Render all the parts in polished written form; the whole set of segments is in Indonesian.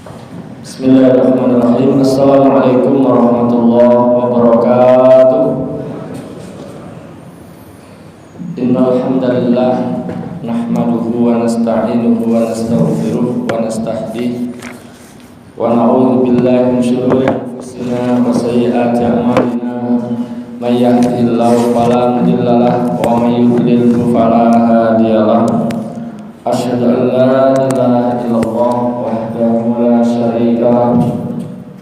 Bismillahirrahmanirrahim. Assalamualaikum warahmatullahi wabarakatuh. Innal hamdalillah nahmaduhu wa nasta'inuhu wa nastaghfiruh wa nastahdihi wa na'udzu billahi min shururi anfusina wa sayyiati a'malina. May yahdihillahu fala mudilla lahu wa may yudlil fala hadiyalah. Asyhadu an la ilaha illallah wahdahu la syarika lahu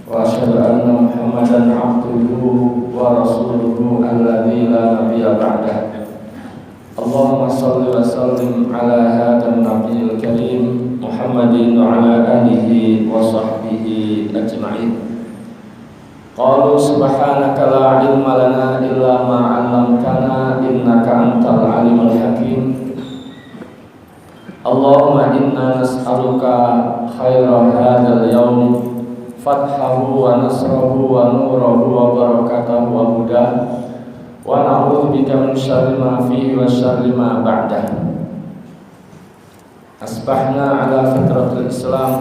wa asyhadu anna Muhammadan abduhu wa rasuluhu alladzi la nabiyya ba'dah. Allahumma shalli wa sallim ala hadzal nabiyil karim Muhammadin wa ala alihi wa sahbihi ajma'in. Qalu subhanaka la ilma lana illa ma 'allamtana innaka antal alimul hakim. Allahumma inna nas'aluka khaira hadzal yawm fathahu wa nasrahu wa nurahu wa barakatahu wa hudahu wa na'udzu bika min syarri ma fihi wa syarri ma ba'dahu. Asbahna ala fitratil Islam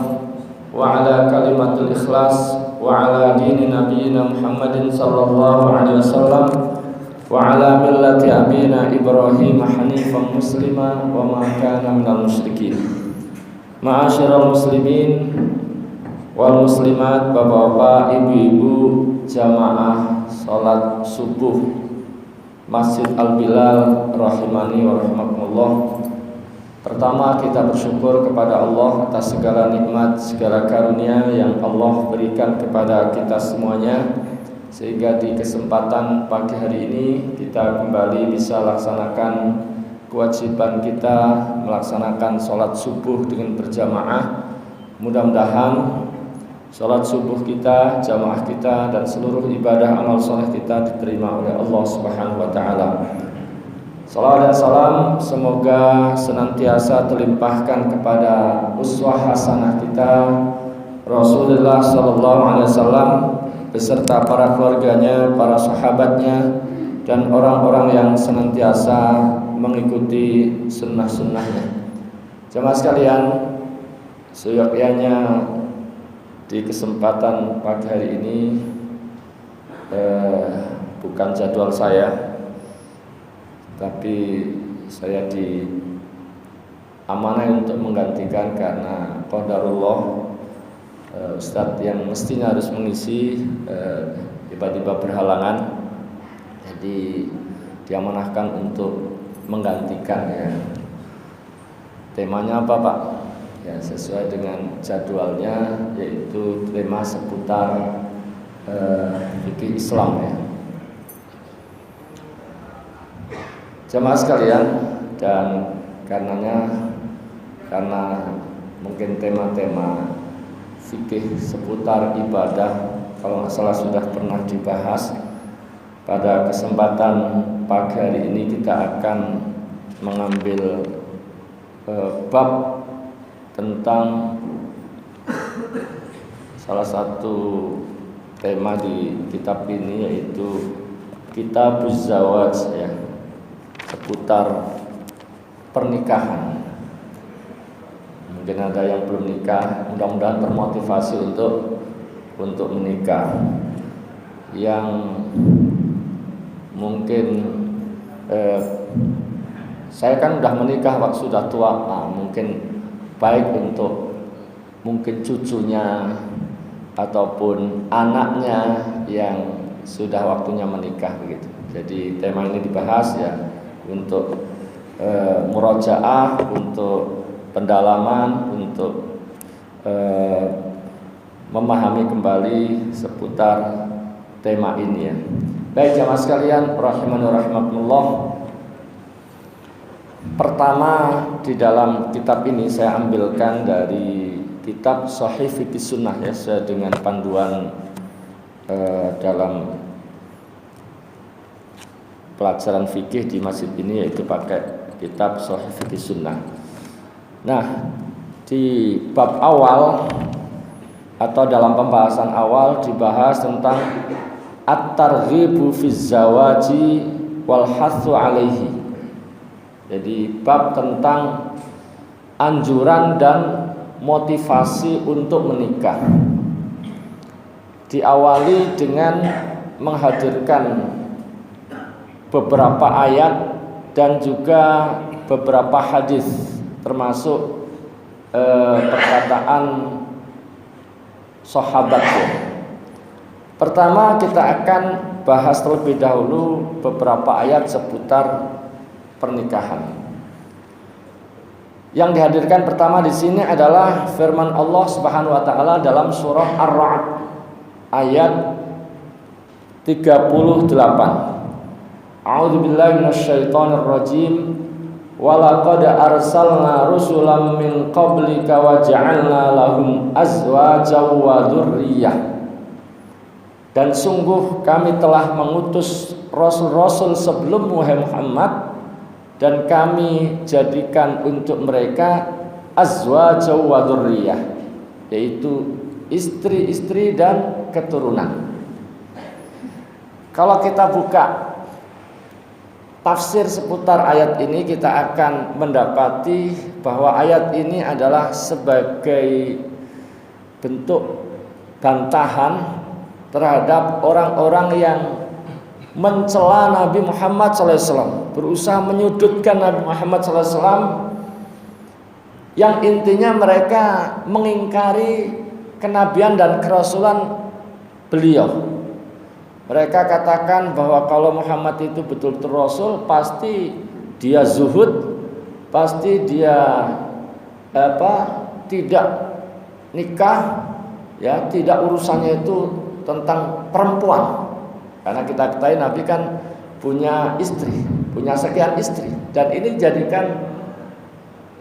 wa ala kalimatul ikhlas wa ala dini nabiyyina Muhammadin sallallahu alaihi wasallam wa ala millati abina Ibrahim hanifan muslima wa ma kana minal musyrikin. Ma'asyiral muslimin wal muslimat, bapak-bapak, ibu-ibu, jamaah salat subuh Masjid Al-Bilal rahimani wa rahimakumullah. Pertama, kita bersyukur kepada Allah atas segala nikmat, segala karunia yang Allah berikan kepada kita semuanya, sehingga di kesempatan pagi hari ini kita kembali bisa laksanakan kewajiban kita melaksanakan sholat subuh dengan berjamaah. Mudah-mudahan sholat subuh kita, jamaah kita, dan seluruh ibadah amal soleh kita diterima oleh Allah Subhanahu wa Ta'ala. Salawat dan salam semoga senantiasa terlimpahkan kepada uswah hasanah kita Rasulullah Sallallahu Alaihi Wasallam beserta para keluarganya, para sahabatnya, dan orang-orang yang senantiasa mengikuti sunnah-sunnahnya. Jemaah sekalian, seyogyanya di kesempatan pagi hari ini bukan jadwal saya, tapi saya diamanai untuk menggantikan karena qadarullah. Ustadz yang mestinya harus mengisi tiba-tiba berhalangan, jadi diamanahkan untuk menggantikan ya. Temanya apa Pak? Ya, sesuai dengan jadwalnya, yaitu tema seputar fikih Islam ya. Jemaah sekalian, dan karena mungkin tema-tema fikih seputar ibadah kalau nggak salah sudah pernah dibahas, pada kesempatan pagi hari ini kita akan mengambil bab tentang salah satu tema di kitab ini, yaitu Kitabuz Zawaj ya, seputar pernikahan. Mungkin ada yang belum nikah, mudah-mudahan termotivasi untuk menikah. Yang mungkin saya kan udah menikah waktu sudah tua, mungkin baik untuk mungkin cucunya ataupun anaknya yang sudah waktunya menikah begitu. Jadi tema ini dibahas ya untuk murojaah, untuk pendalaman, untuk memahami kembali seputar tema ini ya. Baik jamaah sekalian, rahimani wa rahimakumullah. Pertama, di dalam kitab ini saya ambilkan dari kitab Shahih Fiqh Sunnah ya, sesuai dengan panduan dalam pelajaran fikih di masjid ini, yaitu pakai kitab Shahih Fiqh Sunnah. Nah, di bab awal atau dalam pembahasan awal dibahas tentang at-targhibu fi zawaji wal hathu alaihi. Jadi bab tentang anjuran dan motivasi untuk menikah. Diawali dengan menghadirkan beberapa ayat dan juga beberapa hadis, termasuk perkataan sahabat. Pertama kita akan bahas terlebih dahulu beberapa ayat seputar pernikahan. Yang dihadirkan pertama di sini adalah firman Allah Subhanahu wa taala dalam surah Ar-Ra'd ayat 38. A'udzubillahi minasyaitonir rajim. Walaqad arsalna rusulan min qablika wa ja'alna lahum azwajan wa dzurriyyah. Dan sungguh kami telah mengutus rasul-rasul sebelum Muhammad, dan kami jadikan untuk mereka azwajan wa dzurriyyah, yaitu istri-istri dan keturunan. Kalau kita buka tafsir seputar ayat ini, kita akan mendapati bahwa ayat ini adalah sebagai bentuk bantahan terhadap orang-orang yang mencela Nabi Muhammad SAW, berusaha menyudutkan Nabi Muhammad SAW, yang intinya mereka mengingkari kenabian dan kerasulan beliau. Mereka katakan bahwa kalau Muhammad itu betul-betul Rasul, pasti dia zuhud, pasti dia tidak nikah, ya, tidak urusannya itu tentang perempuan. Karena kita ketahui Nabi kan punya istri, punya sekian istri, dan ini jadikan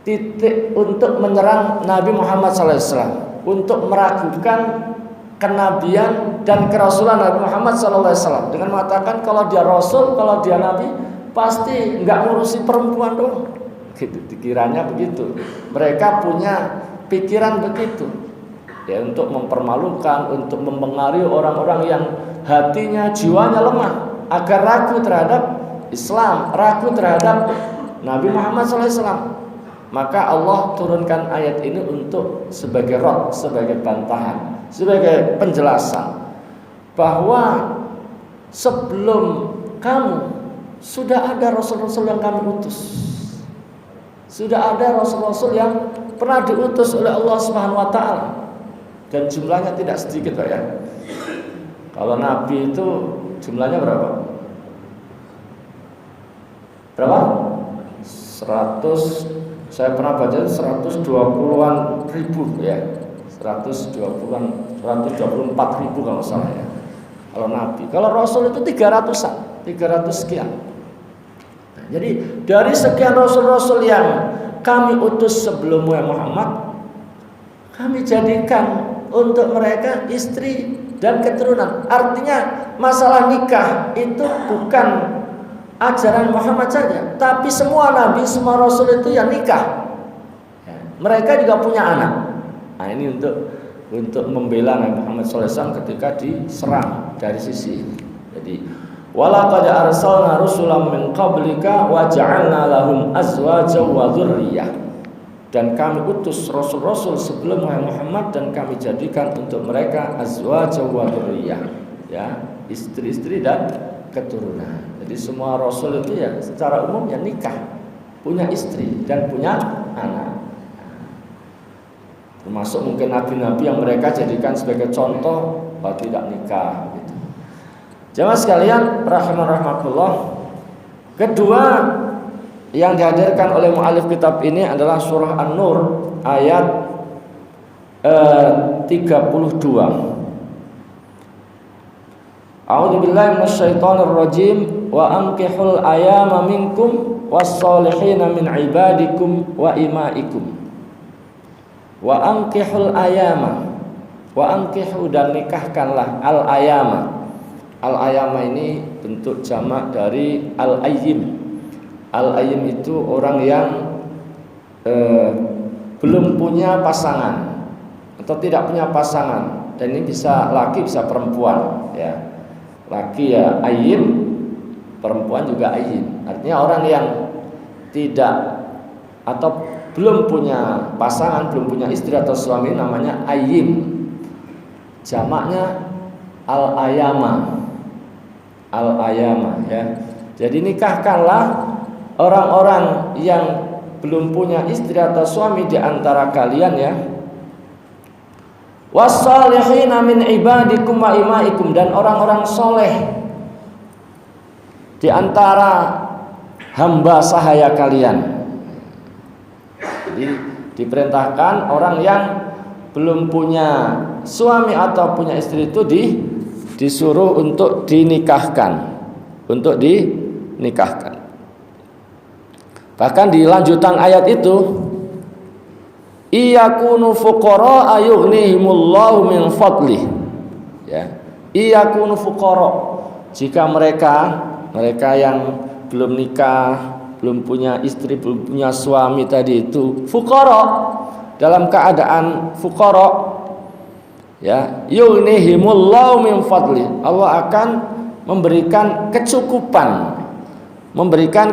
titik untuk menyerang Nabi Muhammad SAW, untuk meragukan kenabian dan kerasulan Nabi Muhammad SAW dengan mengatakan kalau dia Rasul, kalau dia Nabi, pasti nggak ngurusi perempuan dong. Gitu, dikiranya begitu. Mereka punya pikiran begitu, ya, untuk mempermalukan, untuk mempengaruhi orang-orang yang hatinya, jiwanya lemah, agar ragu terhadap Islam, ragu terhadap Nabi Muhammad SAW. Maka Allah turunkan ayat ini untuk sebagai rod, sebagai bantahan, sebagai penjelasan bahwa sebelum kamu sudah ada rasul-rasul yang kami utus, sudah ada rasul-rasul yang pernah diutus oleh Allah Subhanahu wa taala, dan jumlahnya tidak sedikit, Pak, ya. Kalau nabi itu jumlahnya berapa? Berapa? 100, saya pernah baca 120-an ribu, ya. 120-an, 124 ribu kalau salah, ya. Kalau nabi, kalau rasul itu 300-an, 300 sekian. Nah, jadi dari sekian rasul-rasul yang kami utus sebelum Muhammad, kami jadikan untuk mereka istri dan keturunan. Artinya masalah nikah itu bukan ajaran Muhammad saja, tapi semua nabi, semua rasul itu yang nikah. Mereka juga punya anak. Nah, ini untuk membela Nabi Muhammad SAW ketika diserang dari sisi ini. Jadi, walaqad arsalna rusulan min qablika wa ja'alna lahum azwajan wa dzurriyyah. Dan kami utus rasul-rasul sebelum Muhammad, dan kami jadikan untuk mereka azwajan wa dzurriyyah, ya, istri-istri dan keturunan. Jadi semua rasul itu ya secara umum ya nikah, punya istri dan punya anak. Termasuk mungkin nabi-nabi yang mereka jadikan sebagai contoh bahwa tidak nikah, gitu. Jamaah sekalian rahimakumullah. Kedua yang dihadirkan oleh mu'alif kitab ini adalah surah An-Nur ayat 32. A'udzubillahi minasyaitonir rajim wa ankihul ayama minkum was-solihina min ibadikum wa imaikum. Wa ankihul ayama, wa ankihu, dan nikahkanlah al-ayama. Al-ayama ini bentuk jamak dari al-ayyim. Al-ayyim itu orang yang belum punya pasangan atau tidak punya pasangan, dan ini bisa laki bisa perempuan, ya. Laki ya ayyim, perempuan juga ayyim. Artinya orang yang tidak atau belum punya pasangan, belum punya istri atau suami, namanya ayyim. Jamaknya al-ayama. Al-ayama ya. Jadi nikahkanlah orang-orang yang belum punya istri atau suami di antara kalian ya. Was-salihina min ibadikum wa imaikum, dan orang-orang soleh di antara hamba sahaya kalian. Jadi diperintahkan orang yang belum punya suami atau punya istri itu disuruh untuk dinikahkan, Bahkan di lanjutan ayat itu, iyakunu fuqara ayughnihimullahu min fadlih. Ya, iyakunu fuqara, jika mereka yang belum nikah, belum punya istri, belum punya suami tadi itu fuqara, dalam keadaan fuqara, ya, yughnihimullahu min fadlih, Allah akan memberikan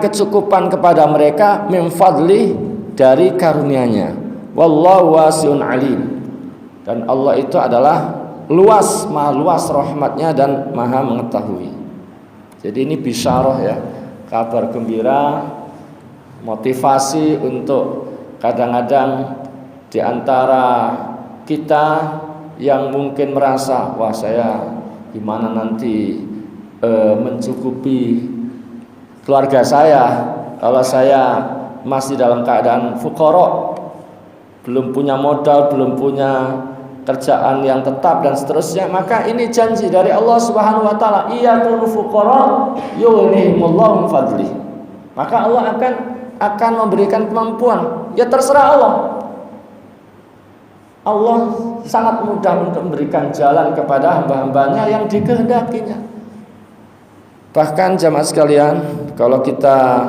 kecukupan kepada mereka min fadli, dari karunia-Nya. Wallahu wasi'un alim, dan Allah itu adalah maha luas rahmatnya dan maha mengetahui. Jadi ini bisyarah ya, kabar gembira, motivasi untuk kadang-kadang di antara kita yang mungkin merasa, wah saya gimana nanti mencukupi keluarga saya kalau saya masih dalam keadaan fuqara, belum punya modal, belum punya kerjaan yang tetap dan seterusnya. Maka ini janji dari Allah Subhanahu wa taala, iyakunu fuqara yughnihimullahu min fadlih. Maka Allah akan memberikan kemampuan. Ya terserah Allah. Allah sangat mudah untuk memberikan jalan kepada hamba-hambanya yang dikehendakinya. Bahkan jamaah sekalian, kalau kita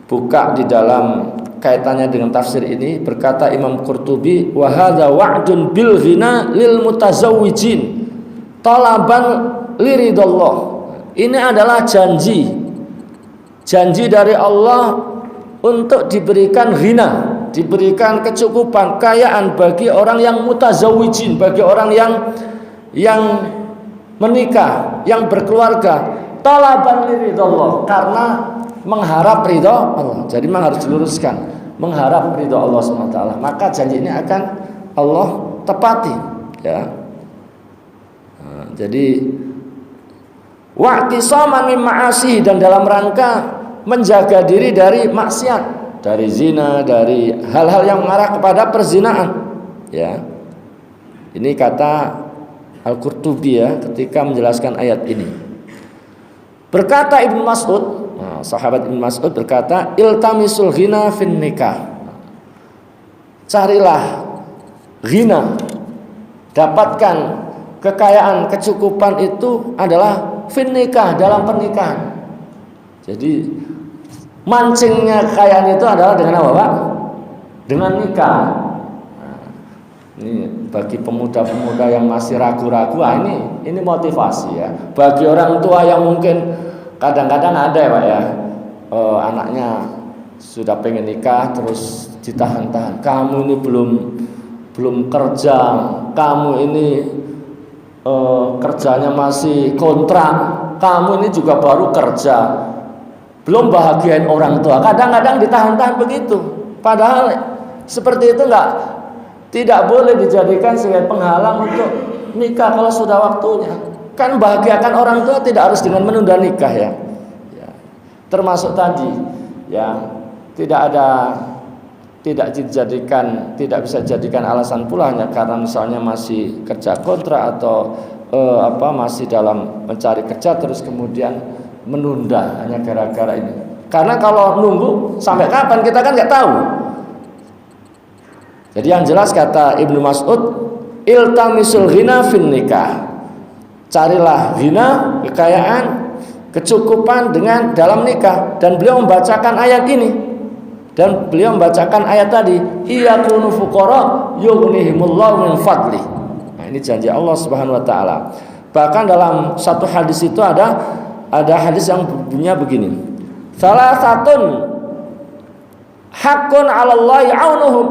buka di dalam kaitannya dengan tafsir ini, berkata Imam Qurtubi, wa hadza wa'dun bil ghina lil mutazawwijin talaban liridallah. Ini adalah janji dari Allah untuk diberikan ghina, diberikan kecukupan, kekayaan bagi orang yang mutazawwijin, bagi orang yang menikah, yang berkeluarga, talaban liridallah, karena mengharap ridha Allah. Jadi memang harus diluruskan, mengharap ridha Allah SWT. Maka janji ini akan Allah tepati ya. Jadi wa'tisaman min ma'asi, dan dalam rangka menjaga diri dari maksiat, dari zina, dari hal-hal yang mengarah kepada perzinaan ya. Ini kata Al-Qurtubi ya, ketika menjelaskan ayat ini. Berkata Ibnu Mas'ud, sahabat Ibnu Mas'ud berkata, iltamisul ghina fin nikah. Carilah ghina, dapatkan kekayaan, kecukupan itu adalah fin nikah, dalam pernikahan. Jadi mancingnya kekayaan itu adalah dengan apa, Pak? Dengan nikah. Ini bagi pemuda-pemuda yang masih ragu-ragu, ini motivasi ya. Bagi orang tua yang mungkin kadang-kadang ada ya Pak ya, anaknya sudah pengen nikah terus ditahan-tahan. Kamu ini belum kerja, kamu ini kerjanya masih kontrak, kamu ini juga baru kerja, belum bahagiain orang tua. Kadang-kadang ditahan-tahan begitu. Padahal seperti itu tidak boleh dijadikan sebagai penghalang untuk nikah kalau sudah waktunya. Kan bahagiakan orang tua tidak harus dengan menunda nikah ya. Termasuk tadi ya, tidak bisa dijadikan alasan pula hanya karena misalnya masih kerja kontrak atau masih dalam mencari kerja terus kemudian menunda hanya gara-gara ini. Karena kalau nunggu sampai kapan kita kan nggak tahu. Jadi yang jelas kata Ibnu Mas'ud, iltamisul ghina fin nikah. Carilah ghina, kekayaan, kecukupan dengan dalam nikah. Dan beliau membacakan ayat ini. Dan beliau membacakan ayat tadi, iyakunu fuqara yughnihimullahu min fadlih. Nah, ini janji Allah Subhanahu wa taala. Bahkan dalam satu hadis itu ada hadis yang bunyinya begini. Salah satun hakun 'alallahi 'aunuhum.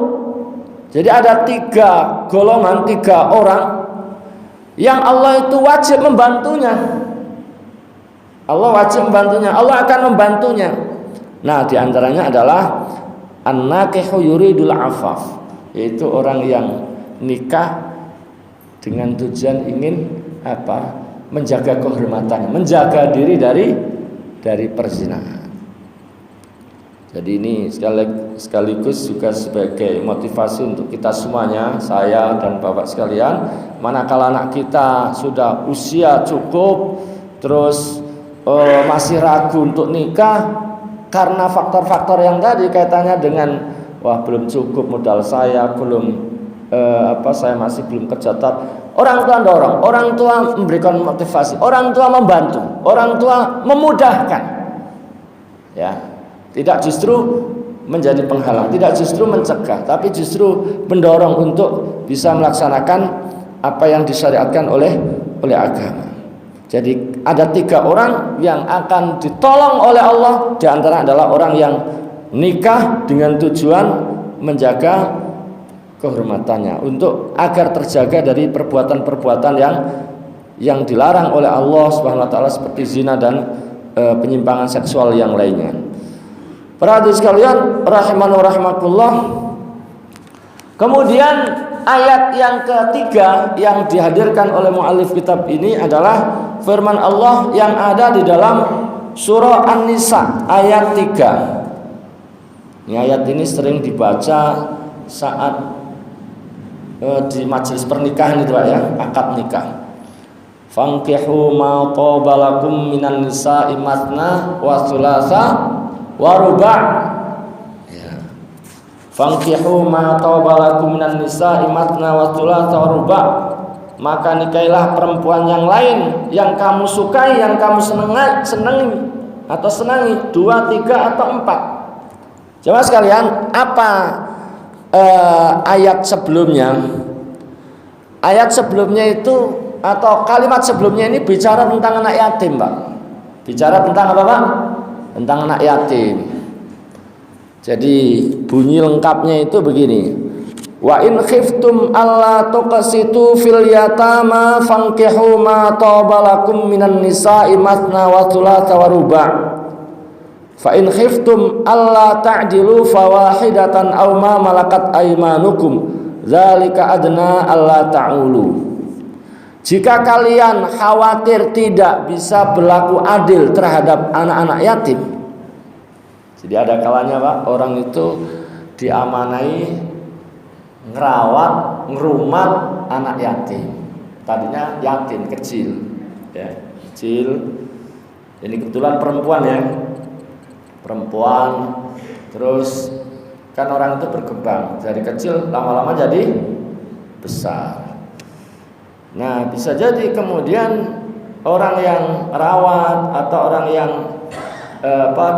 Jadi ada 3 golongan, 3 orang yang Allah itu wajib membantunya. Allah wajib membantunya, Allah akan membantunya. Nah, diantaranya adalah an-nakihu yuridul afaf, yaitu orang yang nikah dengan tujuan ingin menjaga kehormatannya, menjaga diri dari perzinahan. Jadi ini sekaligus juga sebagai motivasi untuk kita semuanya, saya dan Bapak sekalian, manakala anak kita sudah usia cukup terus masih ragu untuk nikah karena faktor-faktor yang tadi kaitannya dengan belum cukup modal saya, saya masih belum kerja tetap. Orang tua dorong, orang tua memberikan motivasi, orang tua membantu, orang tua memudahkan. Ya, tidak justru menjadi penghalang, tidak justru mencegah, tapi justru mendorong untuk bisa melaksanakan apa yang disyariatkan oleh agama. Jadi ada 3 orang yang akan ditolong oleh Allah. Di antara adalah orang yang nikah dengan tujuan menjaga kehormatannya, untuk agar terjaga dari perbuatan-perbuatan yang dilarang oleh Allah Subhanahu wa taala seperti zina dan penyimpangan seksual yang lainnya. Para hadirin sekalian rahimani wa rahimakumullah. Kemudian ayat yang ketiga yang dihadirkan oleh muallif kitab ini adalah firman Allah yang ada di dalam surah An-Nisa ayat 3. Ini ayat ini sering dibaca saat di majelis pernikahan itu Pak ya, akad nikah. Fankihu ma qabalakum minan nisa'i matna wa thulatha wa ruba'. Ya. Fankihu ma qabalakum minan nisa'i matna wa thulatha wa ruba'. Maka nikailah perempuan yang lain yang kamu sukai, yang kamu senangi atau senangi 2, 3 atau 4. Jemaah sekalian, apa ayat sebelumnya? Ayat sebelumnya itu atau kalimat sebelumnya ini bicara tentang anak yatim, Pak. Bicara tentang apa, Pak? Tentang anak yatim. Jadi bunyi lengkapnya itu begini. Wa in khiftum alla tuqsitu fil yatama fankihu ma tabalakum minan nisa'i mathna wa thulatha wa ruba'. Fa in khiftum alla ta'dilu fawahidatan aw ma malakat aymanukum dzalika adna alla ta'ulu. Jika kalian khawatir tidak bisa berlaku adil terhadap anak-anak yatim. Jadi ada kalanya Pak, orang itu diamanai ngerawat, ngerumat anak yatim. Tadinya yatim kecil, ya, kecil. Ini kebetulan perempuan ya, perempuan. Terus kan orang itu berkembang dari kecil lama-lama jadi besar. Nah, bisa jadi kemudian orang yang rawat atau orang yang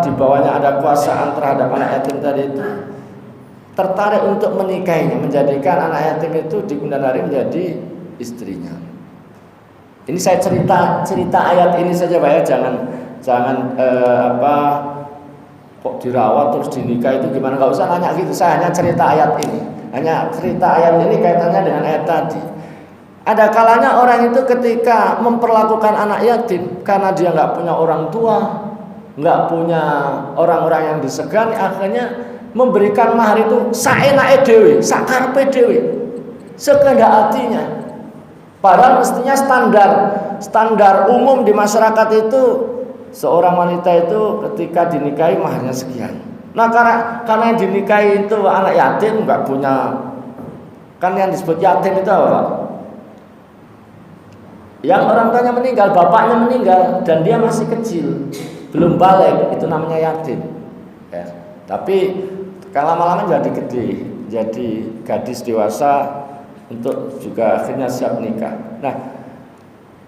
di bawahnya ada kuasaan terhadap anak yatim tadi itu tertarik untuk menikahinya, menjadikan anak yatim itu di kemudian hari menjadi istrinya. Ini saya cerita ayat ini saja Pak ya, jangan kok dirawat terus dinikah itu gimana, nggak usah nanya gitu. Saya hanya cerita ayat ini, kaitannya dengan ayat tadi. Ada kalanya orang itu ketika memperlakukan anak yatim karena dia nggak punya orang tua, nggak punya orang-orang yang disegani, akhirnya memberikan mahar itu saenake dhewe, sakarepe dhewe, sekehendak hatinya. Padahal mestinya standar umum di masyarakat itu seorang wanita itu ketika dinikahi maharnya sekian. Nah, karena yang dinikahi itu anak yatim, nggak punya, kan yang disebut yatim itu apa Pak? Yang orang tuanya meninggal, bapaknya meninggal dan dia masih kecil, belum balik, itu namanya yatim. Ya. Tapi kalau lama-lama jadi gede, jadi gadis dewasa untuk juga akhirnya siap nikah. Nah,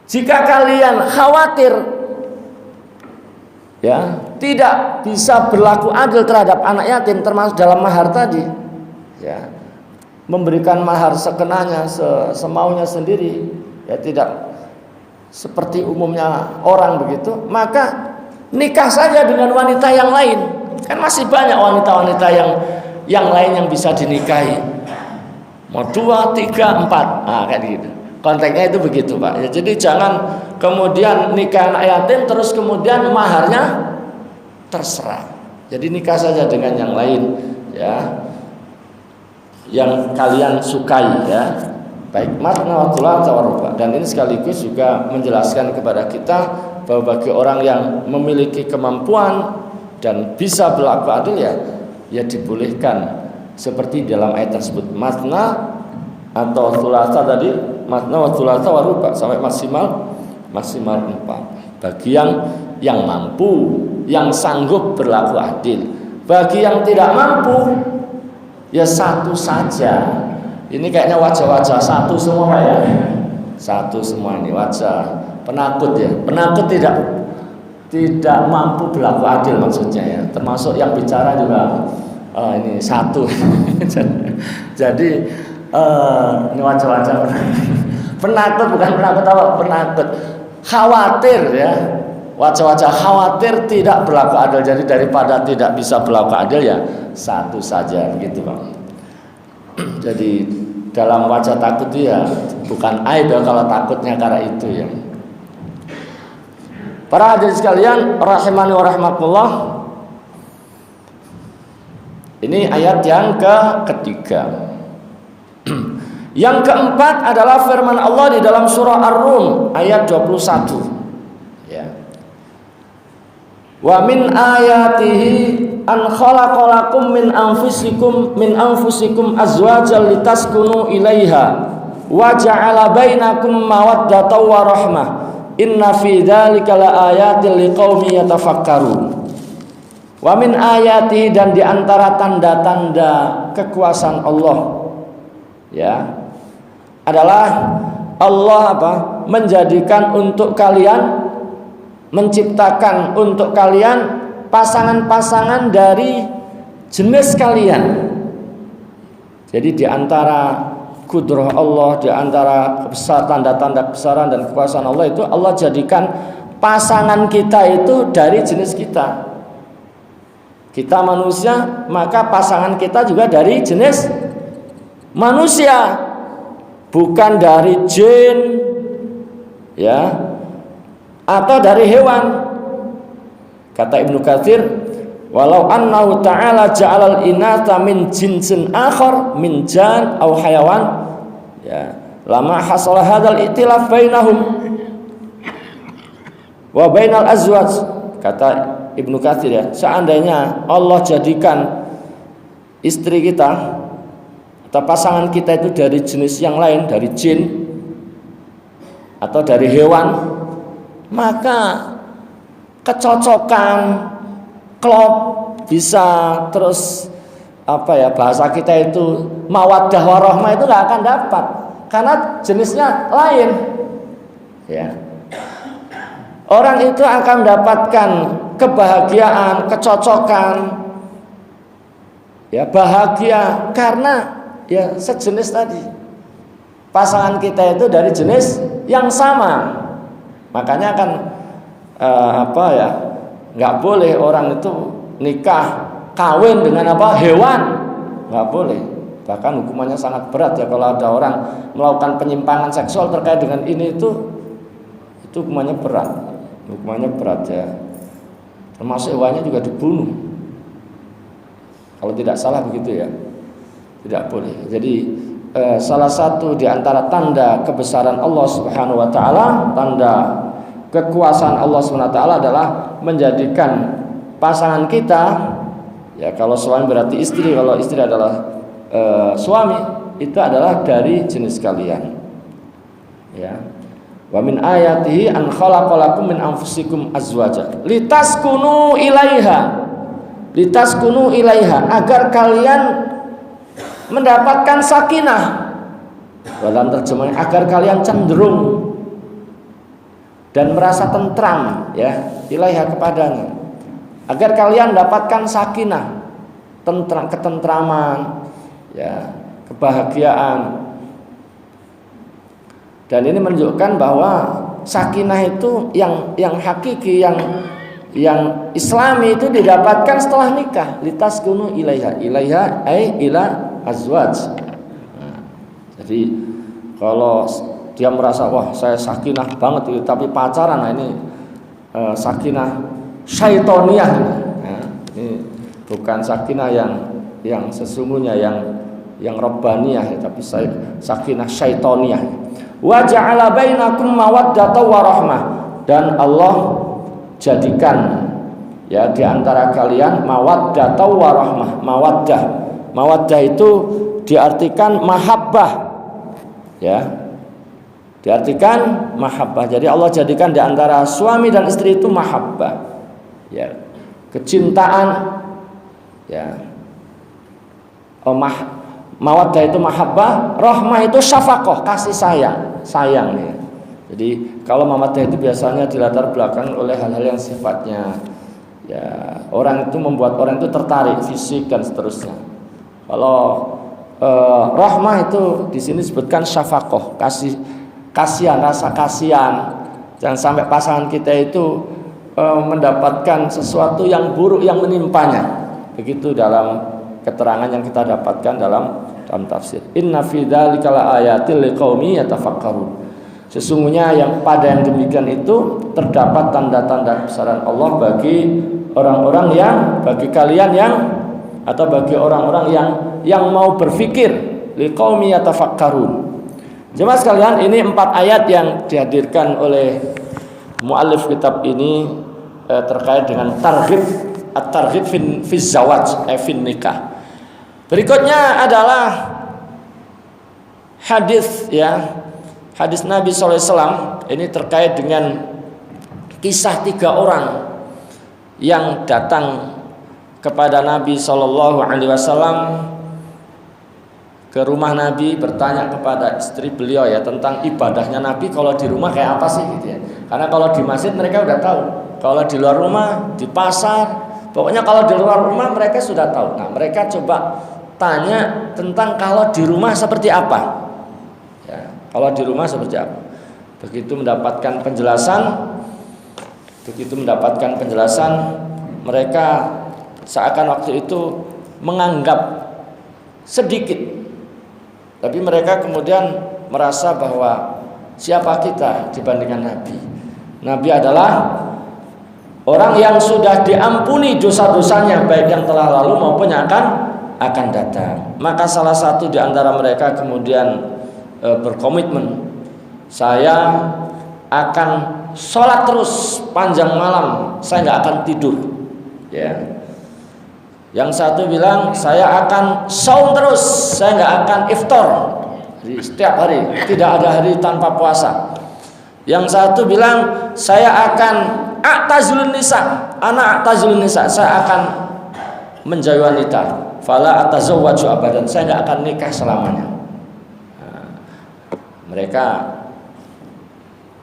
jika kalian khawatir ya tidak bisa berlaku adil terhadap anak yatim termasuk dalam mahar tadi, ya memberikan mahar sekenanya, semaunya sendiri, ya tidak seperti umumnya orang begitu, maka nikah saja dengan wanita yang lain. Kan masih banyak wanita-wanita yang lain yang bisa dinikahi. Mau 2, 3, 4, kayak gitu. Konteksnya itu begitu, Pak. Ya, jadi jangan kemudian nikah anak yatim terus kemudian maharnya terserah. Jadi nikah saja dengan yang lain, ya, yang kalian sukai, ya. Baik matna wa thulatha wa ruba'. Dan ini sekaligus juga menjelaskan kepada kita bahwa bagi orang yang memiliki kemampuan dan bisa berlaku adil, ya dibolehkan seperti dalam ayat tersebut, matna atau thulatha tadi, matna wa thulatha wa ruba', sampai maksimal 4. Bagi yang mampu, yang sanggup berlaku adil. Bagi yang tidak mampu, ya 1 saja. Ini kayaknya wajah-wajah 1 semua, ya. 1 semua ini wajah penakut, ya. Penakut tidak mampu berlaku adil maksudnya, ya. Termasuk yang bicara juga ini 1. Jadi ini wajah-wajah penakut, bukan penakut apa? Penakut, khawatir, ya. Wajah-wajah khawatir tidak berlaku adil. Jadi daripada tidak bisa berlaku adil, ya 1 saja, begitu, Pak. Jadi dalam wajah takut itu, ya bukan aib, ya, kalau takutnya karena itu, ya. Para hadirin sekalian rahimani wa rahmatullah. Ini ayat yang ketiga. Yang keempat adalah firman Allah di dalam surah Ar-Rum ayat 21. Ya. Wa min ayatihi an khalaqalakum min anfusikum azwajan litaskunu ilaiha wa ja'ala bainakum mawaddatan wa rahmah inna fi dzalika laayatil liqaumin yatafakkarun. Wa min ayatihi, dan di antara tanda-tanda kekuasaan Allah, ya, adalah Allah menjadikan untuk kalian, menciptakan untuk kalian pasangan-pasangan dari jenis kalian. Jadi di antara kudrah Allah, di antara tanda-tanda kebesaran dan kekuasaan Allah itu, Allah jadikan pasangan kita itu dari jenis kita. Kita manusia, maka pasangan kita juga dari jenis manusia, bukan dari jin, ya, atau dari hewan. Kata Ibnu Katsir, walau annahu ta'ala ja'alal inatha min jinsin akhar min jan aw hayawan, ya, lama hasala hadzal ikhtilaf bainahum wa bainal azwaj. Kata Ibnu Katsir, ya, seandainya Allah jadikan istri kita atau pasangan kita itu dari jenis yang lain, dari jin atau dari hewan, maka kecocokan, klop, bisa terus bahasa kita itu mawaddah warahmah itu nggak akan dapat karena jenisnya lain, ya. Orang itu akan mendapatkan kebahagiaan, kecocokan, ya, bahagia karena, ya, sejenis tadi. Pasangan kita itu dari jenis yang sama. Makanya kan nggak boleh orang itu nikah kawin dengan hewan, nggak boleh. Bahkan hukumannya sangat berat, ya, kalau ada orang melakukan penyimpangan seksual terkait dengan ini, itu hukumannya berat, ya. Termasuk hewannya juga dibunuh. Kalau tidak salah begitu, ya. Tidak boleh. Jadi salah satu di antara tanda kebesaran Allah Subhanahu wa taala, tanda kekuasaan Allah Subhanahu wa taala adalah menjadikan pasangan kita, ya, kalau suami berarti istri, kalau istri adalah suami, itu adalah dari jenis kalian, ya. Wa min ayatihi an khalaqalakum min anfusikum azwaja litaskunu ilaiha, agar kalian mendapatkan sakinah. Dalam terjemahan, agar kalian cenderung dan merasa tentram, ya, ilaiha, kepadanya, agar kalian dapatkan sakinah, ketentraman, ya, kebahagiaan. Dan ini menunjukkan bahwa sakinah itu yang hakiki, yang Islami itu didapatkan setelah nikah. Litaskunu ilaiha ay ila azwaj. Nah, jadi kalau dia merasa wah saya sakinah banget itu, tapi pacaran, nah ini sakinah syaitoniyah. Nah, ini bukan sakinah yang sesungguhnya yang rabbaniyah, tapi sakinah syaitoniyah. Wa ja'ala bainakum mawaddatan wa rahmah, dan Allah jadikan ya di antara kalian mawaddatan wa rahmah. Mawaddah itu diartikan mahabbah, ya, diartikan mahabbah. Jadi Allah jadikan di antara suami dan istri itu mahabbah, ya, kecintaan, ya. Mawaddah itu mahabbah, rahmah itu syafaqah, kasih sayang nih. Jadi kalau mawaddah itu biasanya dilatar belakang oleh hal-hal yang sifatnya ya orang itu membuat orang itu tertarik fisik dan seterusnya. Kalau rahmah itu di sini disebutkan syafaqah, kasihan, rasa kasihan. Jangan sampai pasangan kita itu mendapatkan sesuatu yang buruk yang menimpanya. Begitu dalam keterangan yang kita dapatkan dalam tafsir. Inna fi dzalika laayatil liqaumi yatafakkarun. Sesungguhnya pada yang demikian itu terdapat tanda-tanda kebesaran Allah bagi orang-orang bagi kalian atau bagi orang-orang yang mau berfikir, liqaumi yatafakkarun. Jemaah sekalian, ini 4 ayat yang dihadirkan oleh muallif kitab ini terkait dengan at-targhib fi zawaj, fi nikah. Berikutnya adalah hadis Nabi SAW. Ini terkait dengan kisah 3 orang yang datang kepada Nabi SAW ke rumah Nabi, bertanya kepada istri beliau ya tentang ibadahnya Nabi kalau di rumah kayak apa sih gitu ya. Karena kalau di masjid mereka udah tahu, kalau di luar rumah, di pasar, pokoknya kalau di luar rumah mereka sudah tahu. Nah, mereka coba tanya tentang kalau di rumah seperti apa. Ya, kalau di rumah seperti apa. Begitu mendapatkan penjelasan, mereka seakan waktu itu menganggap sedikit. Tapi mereka kemudian merasa bahwa siapa kita dibandingkan Nabi. Nabi adalah orang yang sudah diampuni dosa-dosanya, baik yang telah lalu maupun yang akan datang. Maka salah satu di antara mereka kemudian berkomitmen, saya akan sholat terus panjang malam, saya nggak akan tidur. Ya. Yang satu bilang, saya akan saum terus, saya nggak akan iftar. Jadi setiap hari, tidak ada hari tanpa puasa. Yang satu bilang, saya akan a'tazilun nisa, saya akan menjauhi wanita. Fala atazawwaju abadan, saya nggak akan nikah selamanya. Nah, mereka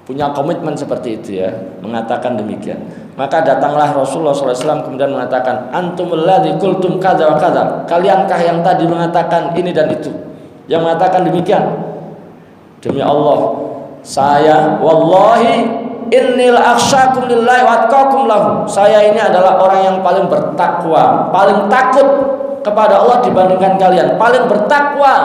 punya komitmen seperti itu ya, mengatakan demikian. Maka datanglah Rasulullah SAW kemudian mengatakan, antumul ladzi qultum kadza wa kadza, kaliankah yang tadi mengatakan ini dan itu, yang mengatakan demikian? Demi Allah, saya wallahi innil akhsyakum lillahi wa atqakum lahu, saya ini adalah orang yang paling bertakwa, paling takut kepada Allah dibandingkan kalian, paling bertakwa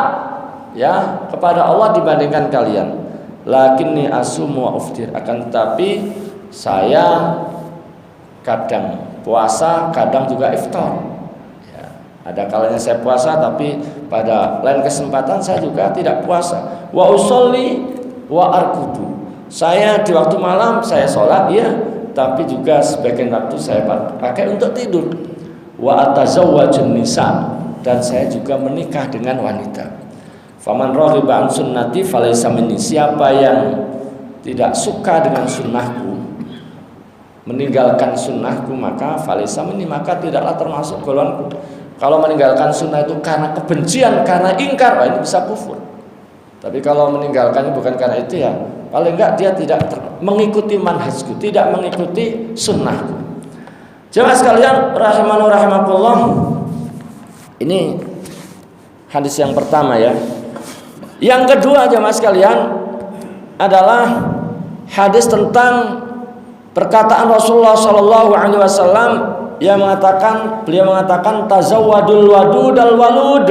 ya kepada Allah dibandingkan kalian. Lakinni asumu wa uftir, akan tetapi saya kadang puasa, kadang juga iftar. Ya, ada kalanya saya puasa, tapi pada lain kesempatan saya juga tidak puasa. Wa usolli wa arkudu, saya di waktu malam saya sholat ya, tapi juga sebagian waktu saya pakai untuk tidur. Wa atazawwajun nisa, dan saya juga menikah dengan wanita. Faman raghiba an sunnati falaysa minni, siapa yang tidak suka dengan sunnahku, meninggalkan sunnahku, maka falaysa minni, maka tidaklah termasuk golonganku. Kalau meninggalkan sunnah itu karena kebencian, karena ingkar, ini bisa kufur. Tapi kalau meninggalkannya bukan karena itu, ya paling enggak dia tidak mengikuti manhajku, tidak mengikuti sunnahku. Jemaah sekalian rahimanu rahimakumullah, ini hadis yang pertama ya. Yang kedua jemaah sekalian adalah hadis tentang perkataan Rasulullah Shallallahu Alaihi Wasallam beliau mengatakan tazawwadul wadud al walud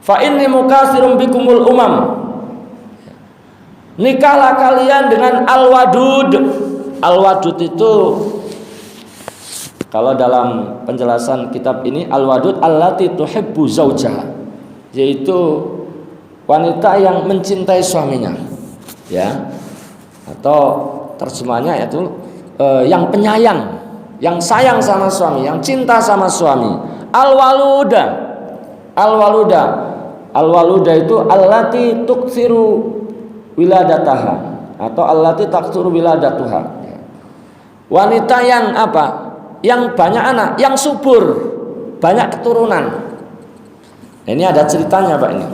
fa inni mukatsirum bikumul umam. Nikahlah kalian dengan al wadud. Al wadud itu kalau dalam penjelasan kitab ini al wadud allati tuhibbu zaujaha, yaitu wanita yang mencintai suaminya, ya, atau terjemahnya yaitu yang penyayang, yang sayang sama suami, yang cinta sama suami. Al-waluda. Al-waluda. Al-waluda itu allati tuksiru wiladataha atau allati taksuru wiladatuha. Wanita yang apa? Yang banyak anak, yang subur, banyak keturunan. Ini ada ceritanya, Pak, ini.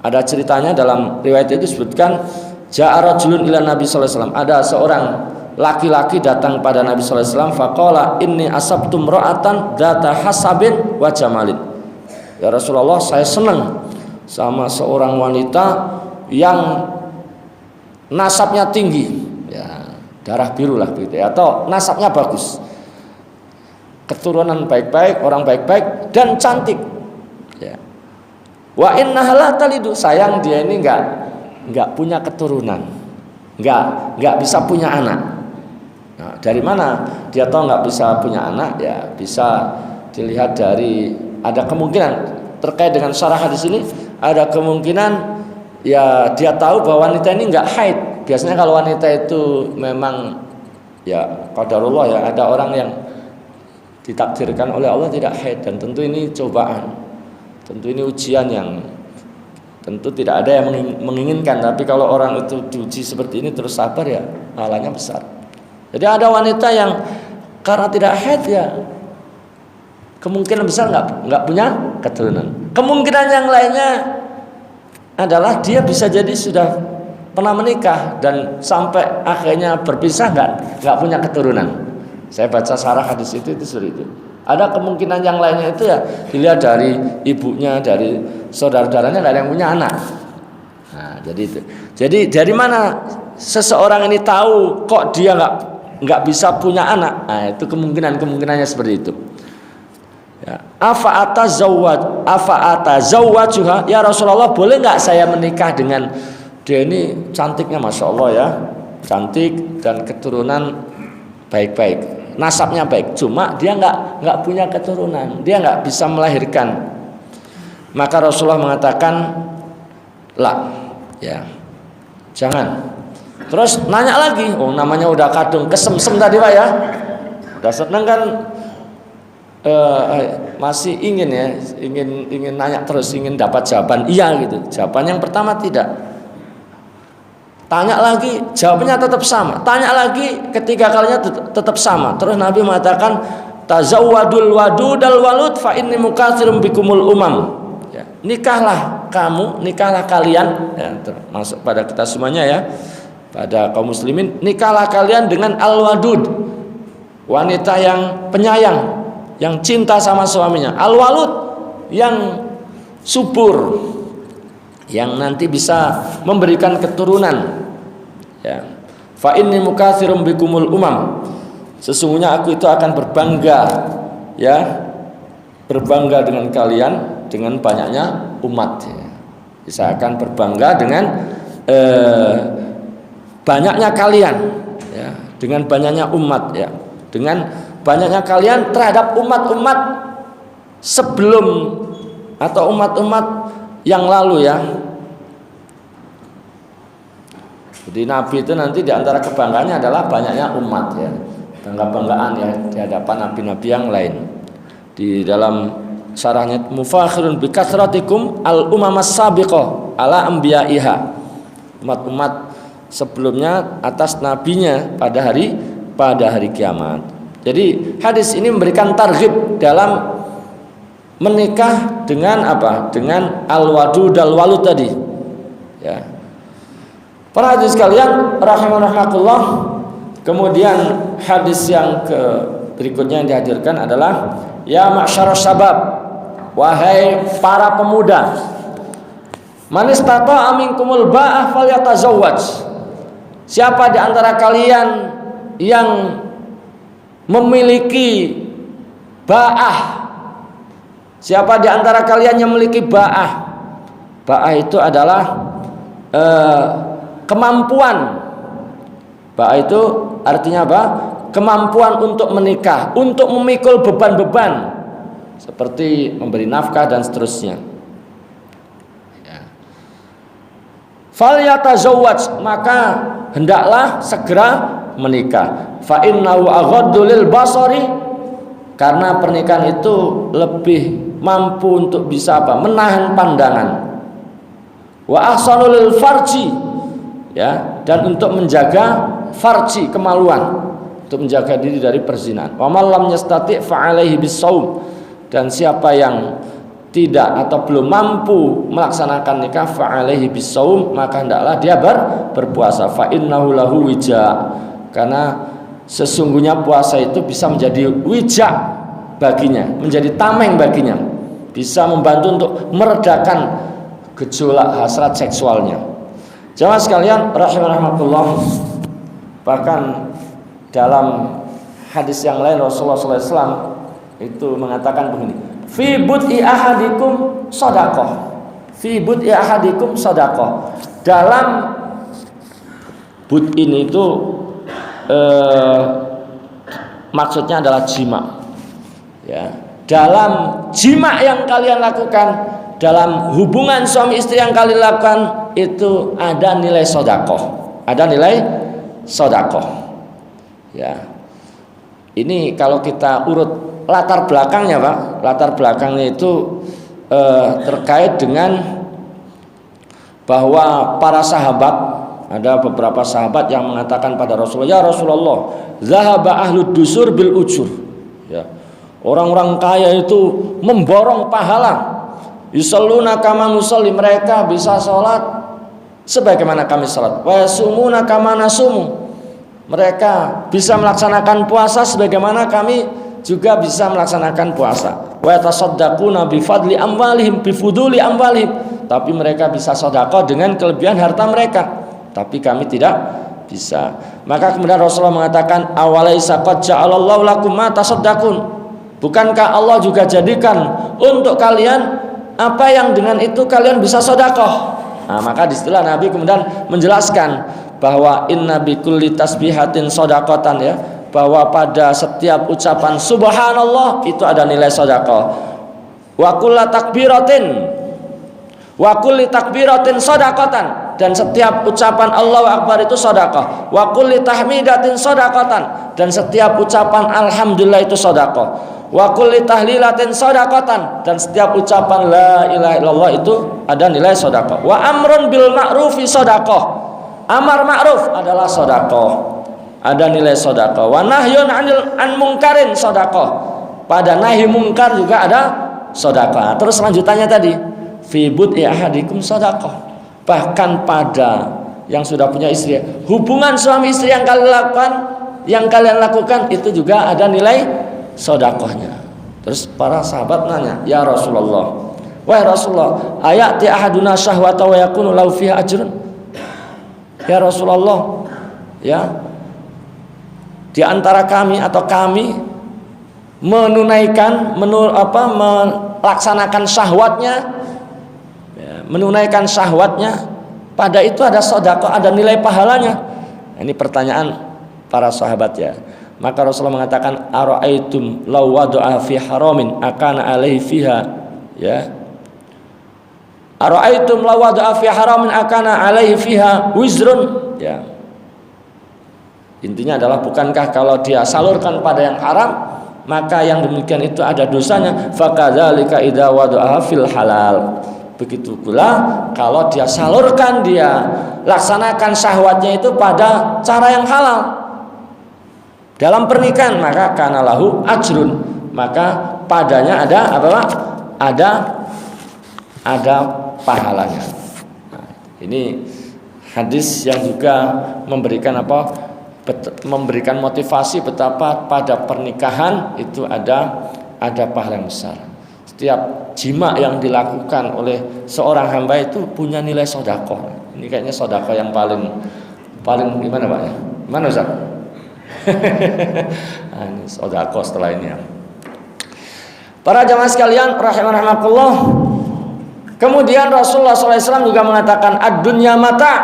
Ada ceritanya dalam riwayat itu disebutkan ja'a rajulun ila Nabi sallallahu alaihi wasallam. Ada seorang laki-laki datang pada Nabi sallallahu alaihi wasallam, faqala inni asabtu imra'atan dzata hasabin wa jamalin. Ya Rasulullah, saya senang sama seorang wanita yang nasabnya tinggi, ya, darah biru lah begitu ya, atau nasabnya bagus, keturunan baik-baik, orang baik-baik dan cantik, ya. Wa innaha la talidu, sayang dia ini enggak punya keturunan, enggak bisa punya anak. Nah, dari mana dia tahu enggak bisa punya anak? Ya bisa dilihat dari, ada kemungkinan terkait dengan syarah hadis ini, ada kemungkinan ya dia tahu bahwa wanita ini enggak haid. Biasanya kalau wanita itu memang ya qadarullah, ya, ada orang yang ditakdirkan oleh Allah tidak haid, dan tentu ini cobaan, tentu ini ujian yang tentu tidak ada yang menginginkan. Tapi kalau orang itu diuji seperti ini terus sabar, ya pahalanya besar. Jadi ada wanita yang karena tidak haid, ya kemungkinan besar nggak punya keturunan. Kemungkinan yang lainnya adalah dia bisa jadi sudah pernah menikah dan sampai akhirnya berpisah nggak punya keturunan. Saya baca syarah hadis itu seperti itu. Ada kemungkinan yang lainnya itu ya dilihat dari ibunya, dari saudara-saudaranya nggak ada yang punya anak. Nah, jadi itu. Jadi dari mana seseorang ini tahu kok dia nggak bisa punya anak? Nah, itu kemungkinannya seperti itu. Ya. Afa atazawwajuha, ya Rasulullah, boleh nggak saya menikah dengan dia ini? Cantiknya masya Allah, ya, cantik dan keturunan baik-baik, nasabnya baik, cuma dia nggak punya keturunan, dia nggak bisa melahirkan. Maka Rasulullah mengatakan lah, ya jangan. Terus nanya lagi, oh namanya udah kadung kesemsem tadi, Pak, ya, udah seneng kan, masih ingin nanya terus, ingin dapat jawaban iya gitu. Jawaban yang pertama tidak, tanya lagi jawabannya tetap sama, tanya lagi ketiga kalinya tetap sama. Terus Nabi mengatakan tazawwadul wadudal walud fa inni mukatsirum bikumul umam, ya, nikahlah kalian, ya, termasuk pada kita semuanya, ya, pada kaum muslimin, nikahlah kalian dengan al-wadud, wanita yang penyayang, yang cinta sama suaminya, al-walud, yang subur, yang nanti bisa memberikan keturunan, ya. Fa inni mukatsirum bikumul umam, sesungguhnya aku itu akan berbangga, ya, berbangga dengan kalian dengan banyaknya umat, ya. Saya akan berbangga dengan banyaknya kalian, ya, dengan banyaknya umat, ya, dengan banyaknya kalian terhadap umat-umat sebelum atau umat-umat yang lalu, ya. Jadi Nabi itu nanti diantara kebanggaannya adalah banyaknya umat, ya, bangga-banggaan, ya, di hadapan nabi-nabi yang lain. Di dalam syarahnya, mufakhirun bi kasratikum al umamas sabiqah ala anbiya'iha, umat-umat sebelumnya atas nabinya pada hari kiamat. Jadi hadis ini memberikan targhib dalam menikah dengan apa? Dengan al-wadud al-walud tadi, ya. Para hadis sekalian rahimakumullah. Kemudian hadis yang berikutnya yang dihadirkan adalah ya ma'syarus syabab, wahai para pemuda, man istata'a minkumul ba'ah falyatazawwaj, siapa di antara kalian yang memiliki ba'ah. Siapa di antara kalian yang memiliki ba'ah? Ba'ah itu adalah kemampuan. Ba'ah itu artinya apa? Kemampuan untuk menikah, untuk memikul beban-beban seperti memberi nafkah dan seterusnya. Falyatazawwaj, maka hendaklah segera menikah. Fa innahu aghaddu lil basari, karena pernikahan itu lebih mampu untuk bisa apa? Menahan pandangan. Wa ahsanu lil farji, ya, dan untuk menjaga farji, kemaluan, untuk menjaga diri dari perzinahan. Wa man lam yastati' fa alaihi bisawm, dan siapa yang tidak atau belum mampu melaksanakan nikah fa alaihi bisawm, maka hendaklah dia berpuasa. Fa innahu lahu wija, karena sesungguhnya puasa itu bisa menjadi wija baginya, menjadi tameng baginya, bisa membantu untuk meredakan gejolak hasrat seksualnya. Jamaah sekalian rahimakumullah, bahkan dalam hadis yang lain Rasulullah SAW itu mengatakan begini: fi bud'i ahadikum shadaqah. Fi bud'i ahadikum shadaqah. Dalam bud ini itu maksudnya adalah jima. Ya, dalam jima yang kalian lakukan, dalam hubungan suami istri yang kalian lakukan itu ada nilai shadaqah. Ada nilai shadaqah. Ya. Ini kalau kita urut latar belakangnya, Pak, latar belakangnya itu terkait dengan bahwa para sahabat, ada beberapa sahabat yang mengatakan pada Rasulullah, ya Rasulullah, zahaba ahlud dusur bil ujur, ya, orang-orang kaya itu memborong pahala, yusalluna kama nusalli, mereka bisa sholat sebagaimana kami sholat, wa yasumuna kama nasumu, mereka bisa melaksanakan puasa sebagaimana kami juga bisa melaksanakan puasa. Wa yatasaddaquna bi fadli amwalihim, bi fuduli amwalihim, tapi mereka bisa sedekah dengan kelebihan harta mereka, tapi kami tidak bisa. Maka kemudian Rasulullah mengatakan, awalaisa qad ja'alallahu lakum ma tasaddaqun, bukankah Allah juga jadikan untuk kalian apa yang dengan itu kalian bisa sedekah. Nah, maka disitulah Nabi kemudian menjelaskan bahwa inna bi kulli tasbihatin shadaqatan, ya, bahwa pada setiap ucapan subhanallah itu ada nilai sedekah. Wa kullu takbiratin shadaqatan, dan setiap ucapan Allahu akbar itu sedekah. Wa kulli tahmidatin shadaqatan, dan setiap ucapan alhamdulillah itu sedekah. Wa kulli tahlilatin shadaqatan, dan setiap ucapan la ilaha illallah itu ada nilai sedekah. Wa amrun bil ma'rufi shadaqah, amar ma'ruf adalah sedekah, ada nilai sedekah. Wa nahyun an mungkarin sedekah, pada nahi mungkar juga ada sedekah. Terus lanjutannya tadi, fi bud'i ahadikum sedekah, bahkan pada yang sudah punya istri, hubungan suami istri yang kalian lakukan itu juga ada nilai sedekahnya. Terus para sahabat nanya, ya Rasulullah, wahai Rasulullah, ayati ahaduna syahwata wa yakunu lahu fiha ajrun. Ya Rasulullah, ya, di antara kami atau kami melaksanakan syahwatnya, ya, menunaikan syahwatnya, pada itu ada sedekah, ada nilai pahalanya. Ini pertanyaan para sahabat, ya. Maka Rasulullah mengatakan, ara'aitum law wada'a fi haramin akana alaihi fiha, ya, ara'aitum law wada'a fi haramin akana alaihi fiha wizrun, ya. Intinya adalah, bukankah kalau dia salurkan pada yang haram, maka yang demikian itu ada dosanya. Fakadzalika idza wada'a fil halal, begitu pula kalau dia salurkan, dia laksanakan syahwatnya itu pada cara yang halal dalam pernikahan, maka kana lahu ajrun, maka padanya ada apa, Pak? Ada pahalanya. Nah, ini hadis yang juga memberikan apa? Memberikan motivasi betapa pada pernikahan itu ada pahala yang besar. Setiap jima yang dilakukan oleh seorang hamba itu punya nilai sedekah. Ini kayaknya sedekah yang paling gimana, Pak, ya? Mana Ustaz? Ini sedekah setelah ini ya. Para jamaah sekalian rahimakumullah. Kemudian Rasulullah SAW juga mengatakan ad-dunya mata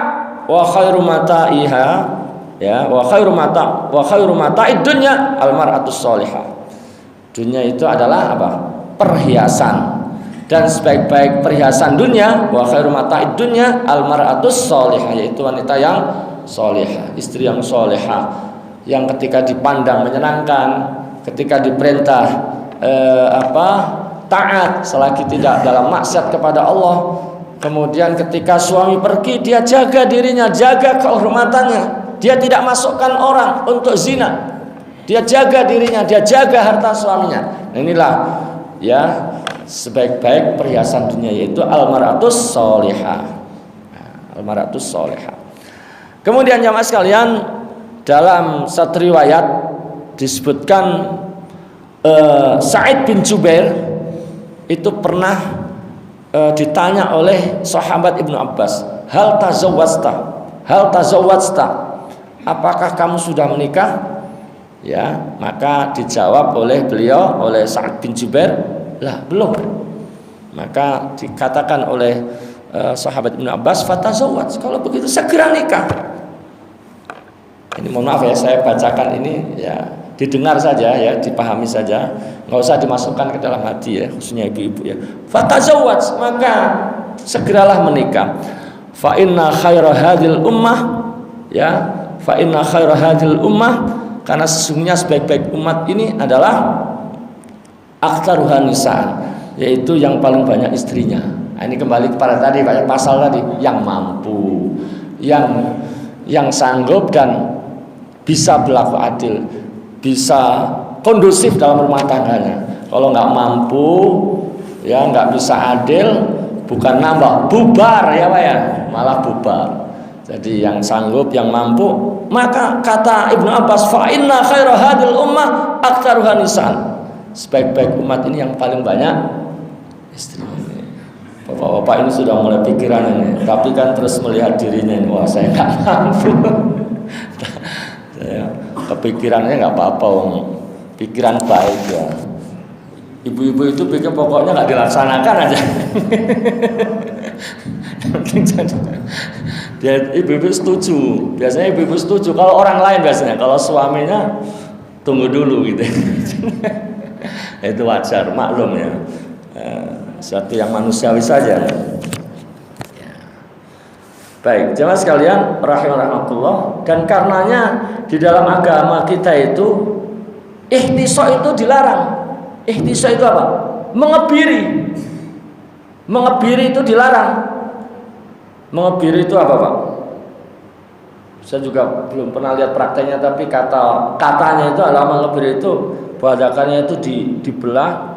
wa khairu mata'iha ya wa khairu mata'id dunya al-mar'atus shalihah. Dunia itu adalah apa? Perhiasan. Dan sebaik-baik perhiasan dunia wa khairu mata'id dunya al-mar'atus shalihah, yaitu wanita yang shalihah, istri yang shalihah, yang ketika dipandang menyenangkan, ketika diperintah taat selagi tidak dalam maksiat kepada Allah. Kemudian ketika suami pergi, dia jaga dirinya, jaga kehormatannya, dia tidak masukkan orang untuk zina, dia jaga dirinya, dia jaga harta suaminya. Nah, inilah ya sebaik-baik perhiasan dunia, yaitu al-mar'atus shalihah. Al-mar'atus shalihah. Kemudian jamaah sekalian, dalam satu riwayat disebutkan Sa'id bin Jubair itu pernah ditanya oleh sahabat Ibnu Abbas, hal tazawwajta, apakah kamu sudah menikah? Ya, maka dijawab oleh beliau, oleh Sa'id bin Jubair, lah belum. Maka dikatakan oleh sahabat Ibnu Abbas, fatazawwaj, kalau begitu segera nikah. Ini mohon maaf ya, saya bacakan ini ya, didengar saja ya, dipahami saja, nggak usah dimasukkan ke dalam hati ya, khususnya ibu-ibu ya. Fatazawwaj, maka segeralah menikah. Fa inna khaira hadhil ummah ya, fa inna khaira hadhil ummah, karena sesungguhnya sebaik-baik umat ini adalah aktsaruha nisaan, yaitu yang paling banyak istrinya. Nah, ini kembali kepada tadi banyak pasal tadi, yang mampu, yang sanggup dan bisa berlaku adil, bisa kondusif dalam rumah tangganya. Kalau nggak mampu, ya nggak bisa adil, bukan nambah, bubar ya Pak ya, malah bubar. Jadi yang sanggup, yang mampu, maka kata Ibnu Abbas, fa inna khaira hadil ummah aktsaruha nisan. Sebaik-baik umat ini yang paling banyak istri. Bapak-bapak ini sudah mulai pikiran ini, tapi kan terus melihat dirinya ini, wah saya nggak mampu. Kepikirannya nggak apa-apa, pikiran baik ya. Ibu-ibu itu pikir pokoknya nggak dilaksanakan aja. Dia ibu-ibu setuju, biasanya ibu-ibu setuju. Kalau orang lain biasanya, kalau suaminya tunggu dulu gitu. Itu wajar, maklum ya. Sesuatu yang manusiawi saja. Baik, jemaah sekalian rahimakumullah, dan karenanya di dalam agama kita itu ihtisaq itu dilarang. Ihtisaq itu apa? Mengebiri. Mengebiri itu dilarang. Mengebiri itu apa, Pak? Saya juga belum pernah lihat prakteknya, tapi katanya itu adalah mengebiri itu bahagiannya itu dibelah.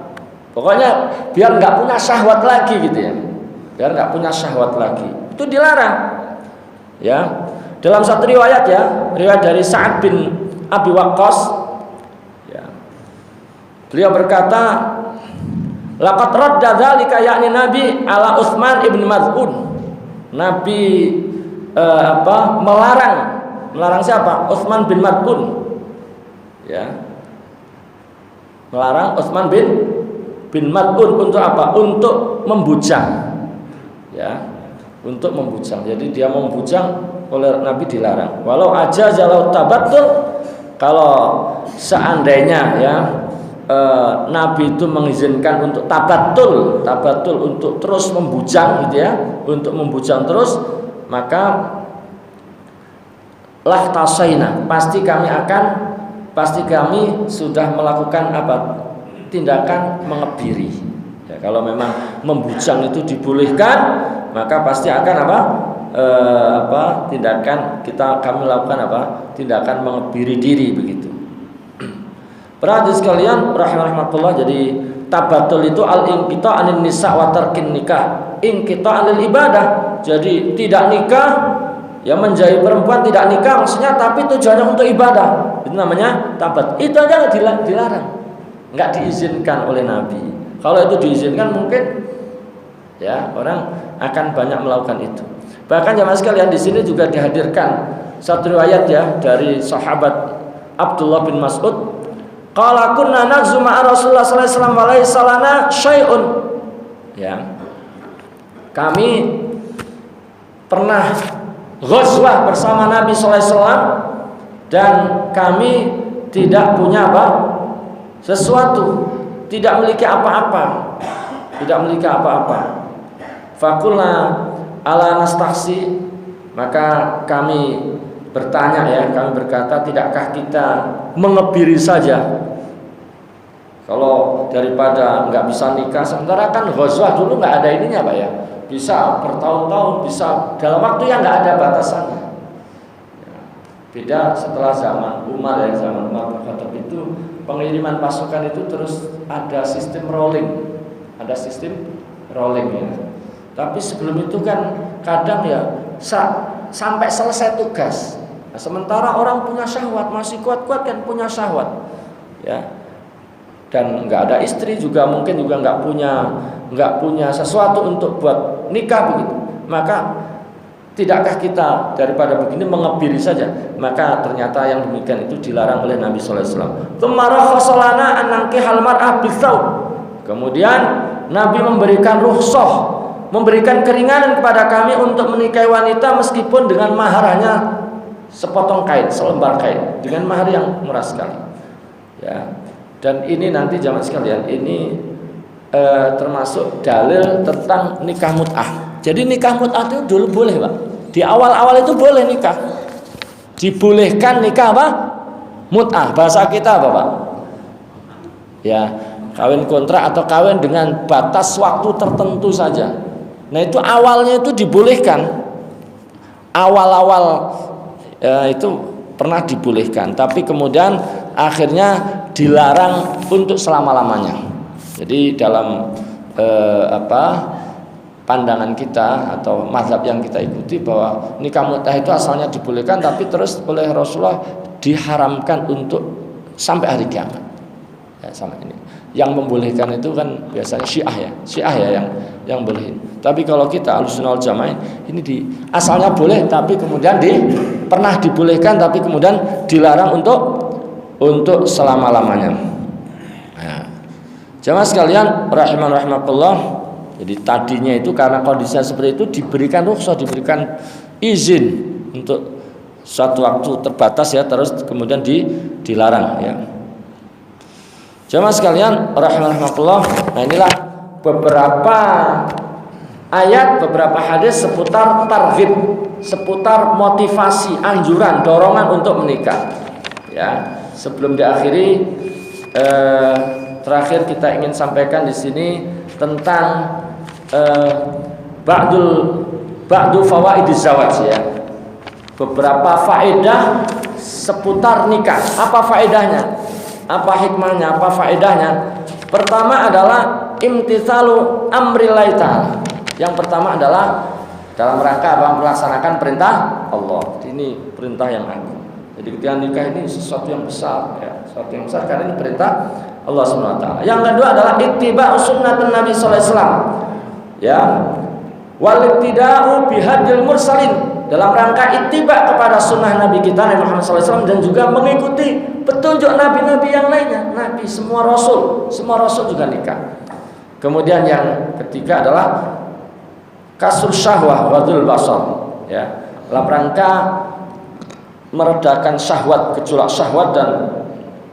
Pokoknya biar nggak punya syahwat lagi gitu ya. Biar nggak punya syahwat lagi. Itu dilarang. Ya, dalam satu riwayat ya, riwayat dari Sa'ad bin Abi Waqqas ya, beliau berkata, laqad radda dzalika yakni Nabi ala Utsman ibn Maz'un. Nabi melarang siapa? Utsman bin Maz'un. Ya. Melarang Utsman bin Maz'un untuk apa? Untuk membujang. Ya. Untuk membujang. Jadi dia membujang, oleh Nabi dilarang. Walau aja jalau tabattul, kalau seandainya ya Nabi itu mengizinkan untuk tabattul untuk terus membujang gitu ya, untuk membujang terus, maka lah tasaina, pasti kami sudah melakukan apa? Tindakan mengebiri. Ya, kalau memang membujang itu dibolehkan, maka pasti akan tindakan kami lakukan tindakan mengebiri diri begitu. Para hadirin sekalian rahimakumullah, jadi tabatul itu al-inqita' anil nisa' wa tarkin nikah, inqita' anil ibadah. Jadi tidak nikah, ya menjauhi perempuan, tidak nikah maksudnya, tapi tujuannya untuk ibadah. Itu namanya tabat. Itu aja dilarang, enggak diizinkan oleh Nabi. Kalau itu diizinkan mungkin ya orang akan banyak melakukan itu. Bahkan jemaah sekalian, di sini juga dihadirkan satu riwayat ya dari sahabat Abdullah bin Mas'ud, qala kunna naghzu ma'a Rasulullah sallallahu alaihi wasallam wa laysa lana syai'un. Ya. Kami pernah ghazwah bersama Nabi sallallahu alaihi wasallam dan kami tidak punya apa? Sesuatu, tidak memiliki apa-apa. Tidak memiliki apa-apa. Fakulna ala nastahsi, maka kami bertanya ya, kami berkata, tidakkah kita mengebiri saja? Kalau daripada nggak bisa nikah, sementara kan ghazwah dulu nggak ada ininya Pak ya, bisa bertahun-tahun, bisa dalam waktu yang nggak ada batasannya. Beda setelah zaman Umar ya, zaman Umar bin Khattab itu pengiriman pasukan itu terus ada sistem rolling, ya. Tapi sebelum itu kan kadang ya sampai selesai tugas. Nah, sementara orang punya syahwat, masih kuat-kuat kan punya syahwat, ya. Dan nggak ada istri juga, mungkin juga nggak punya sesuatu untuk buat nikah begitu. Maka tidakkah kita daripada begini mengebiri saja? Maka ternyata yang demikian itu dilarang oleh Nabi sallallahu alaihi wasallam. Tsumma rakhasana an nankihal mar'ah bitsawb. Kemudian Nabi memberikan rukhsah, memberikan keringanan kepada kami untuk menikahi wanita meskipun dengan mahar hanya sepotong kain, selembar kain, dengan mahar yang murah sekali. Ya. Dan ini nanti jamaah sekalian, ini termasuk dalil tentang nikah mut'ah. Jadi nikah mut'ah itu dulu boleh, Pak. Di awal-awal itu boleh nikah. Dibolehkan nikah apa? Mut'ah. Bahasa kita apa, Pak? Ya, kawin kontrak atau kawin dengan batas waktu tertentu saja. Nah, itu awalnya itu dibolehkan. Awal-awal itu pernah dibolehkan, tapi kemudian akhirnya dilarang untuk selama-lamanya. Jadi dalam pandangan kita atau mazhab yang kita ikuti bahwa nikah mut'ah itu asalnya dibolehkan, tapi terus oleh Rasulullah diharamkan untuk sampai hari kiamat. Ya, sama ini. Yang membolehkan itu kan biasanya Syiah ya yang bolehin. Tapi kalau kita Ahlussunnah wal Jamaah ini asalnya boleh, tapi kemudian pernah dibolehkan, tapi kemudian dilarang untuk selama-lamanya. Nah, jamaah sekalian rahimakumullah. Jadi tadinya itu karena kondisinya seperti itu diberikan rukhsah, diberikan izin untuk suatu waktu terbatas ya, terus kemudian dilarang ya. Jamaah sekalian rahimakumullah. Nah, inilah beberapa ayat, beberapa hadis seputar targhib, seputar motivasi, anjuran, dorongan untuk menikah. Ya, sebelum diakhiri terakhir kita ingin sampaikan di sini tentang ba'du fawaidiz zawaj ya. Beberapa faedah seputar nikah. Apa faedahnya? Apa hikmahnya? Apa faedahnya? Pertama adalah imtitsalu amrillahi ta'ala. Yang pertama adalah dalam rangka melaksanakan perintah Allah. Ini perintah yang agung. Jadi ketika nikah ini sesuatu yang besar ya, sesuatu yang besar karena ini perintah Allah Subhanahu wa taala. Yang kedua adalah ittiba'u sunnatun Nabi sallallahu alaihi wasallam. Ya. Wal ittida'u bihadil mursalin, dalam rangka ittiba kepada sunnah Nabi kita Nabi Muhammad SAW, dan juga mengikuti petunjuk nabi-nabi yang lainnya. Nabi semua rasul juga nikah. Kemudian yang ketiga adalah kasur syahwah wadul basar ya, dalam rangka meredakan syahwat, gejolak syahwat, dan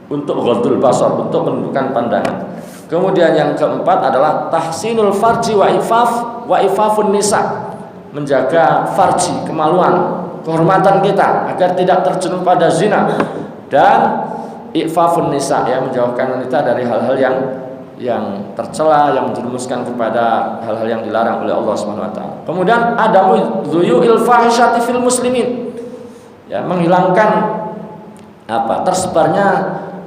untuk ghadul basar, untuk menundukkan pandangan. Kemudian yang keempat adalah tahsinul farji wa ifafun nisa, menjaga farji, kemaluan, kehormatan kita agar tidak terjerumus pada zina, dan ifafun nisa ya, menjauhkan wanita dari hal-hal yang tercela, yang menjerumuskan kepada hal-hal yang dilarang oleh Allah Subhanahu wa taala. Kemudian adamu dzuyu'il fahisyati fil muslimin. Ya, menghilangkan tersebarnya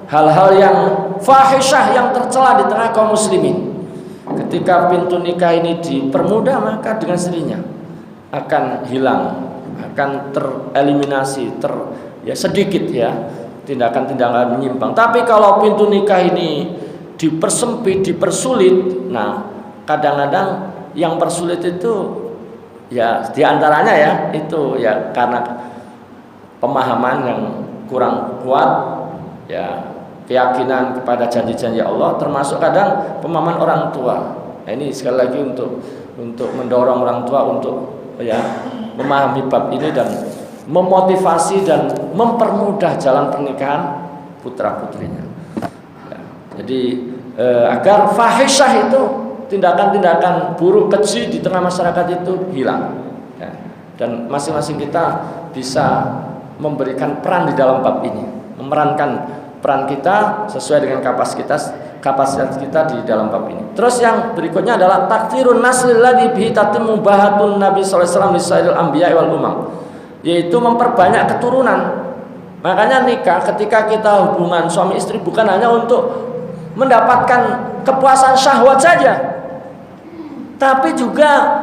hal-hal yang fahisyah, yang tercela di tengah kaum muslimin. Ketika pintu nikah ini dipermudah, maka dengan sendirinya akan hilang, akan tereliminasi, sedikit ya tindakan-tindakan menyimpang. Tapi kalau pintu nikah ini dipersempit, dipersulit, nah kadang-kadang yang persulit itu ya diantaranya ya itu ya karena pemahaman yang kurang kuat, Ya, keyakinan kepada janji-janji Allah, termasuk kadang pemahaman orang tua. Nah, ini sekali lagi untuk mendorong orang tua untuk ya memahami bab ini dan memotivasi dan mempermudah jalan pernikahan putra-putrinya. Ya, jadi agar fahisyah itu, tindakan-tindakan buruk keji di tengah masyarakat itu hilang. Ya, dan masing-masing kita bisa memberikan peran di dalam bab ini, memerankan peran kita sesuai dengan kapasitas kita di dalam bab ini. Terus yang berikutnya adalah takfirun naslil ladzi bihi tatimmu bahatun Nabi sallallahu alaihi wasallam lisairil anbiya wal umam, yaitu memperbanyak keturunan. Makanya nikah, ketika kita hubungan suami istri bukan hanya untuk mendapatkan kepuasan syahwat saja, tapi juga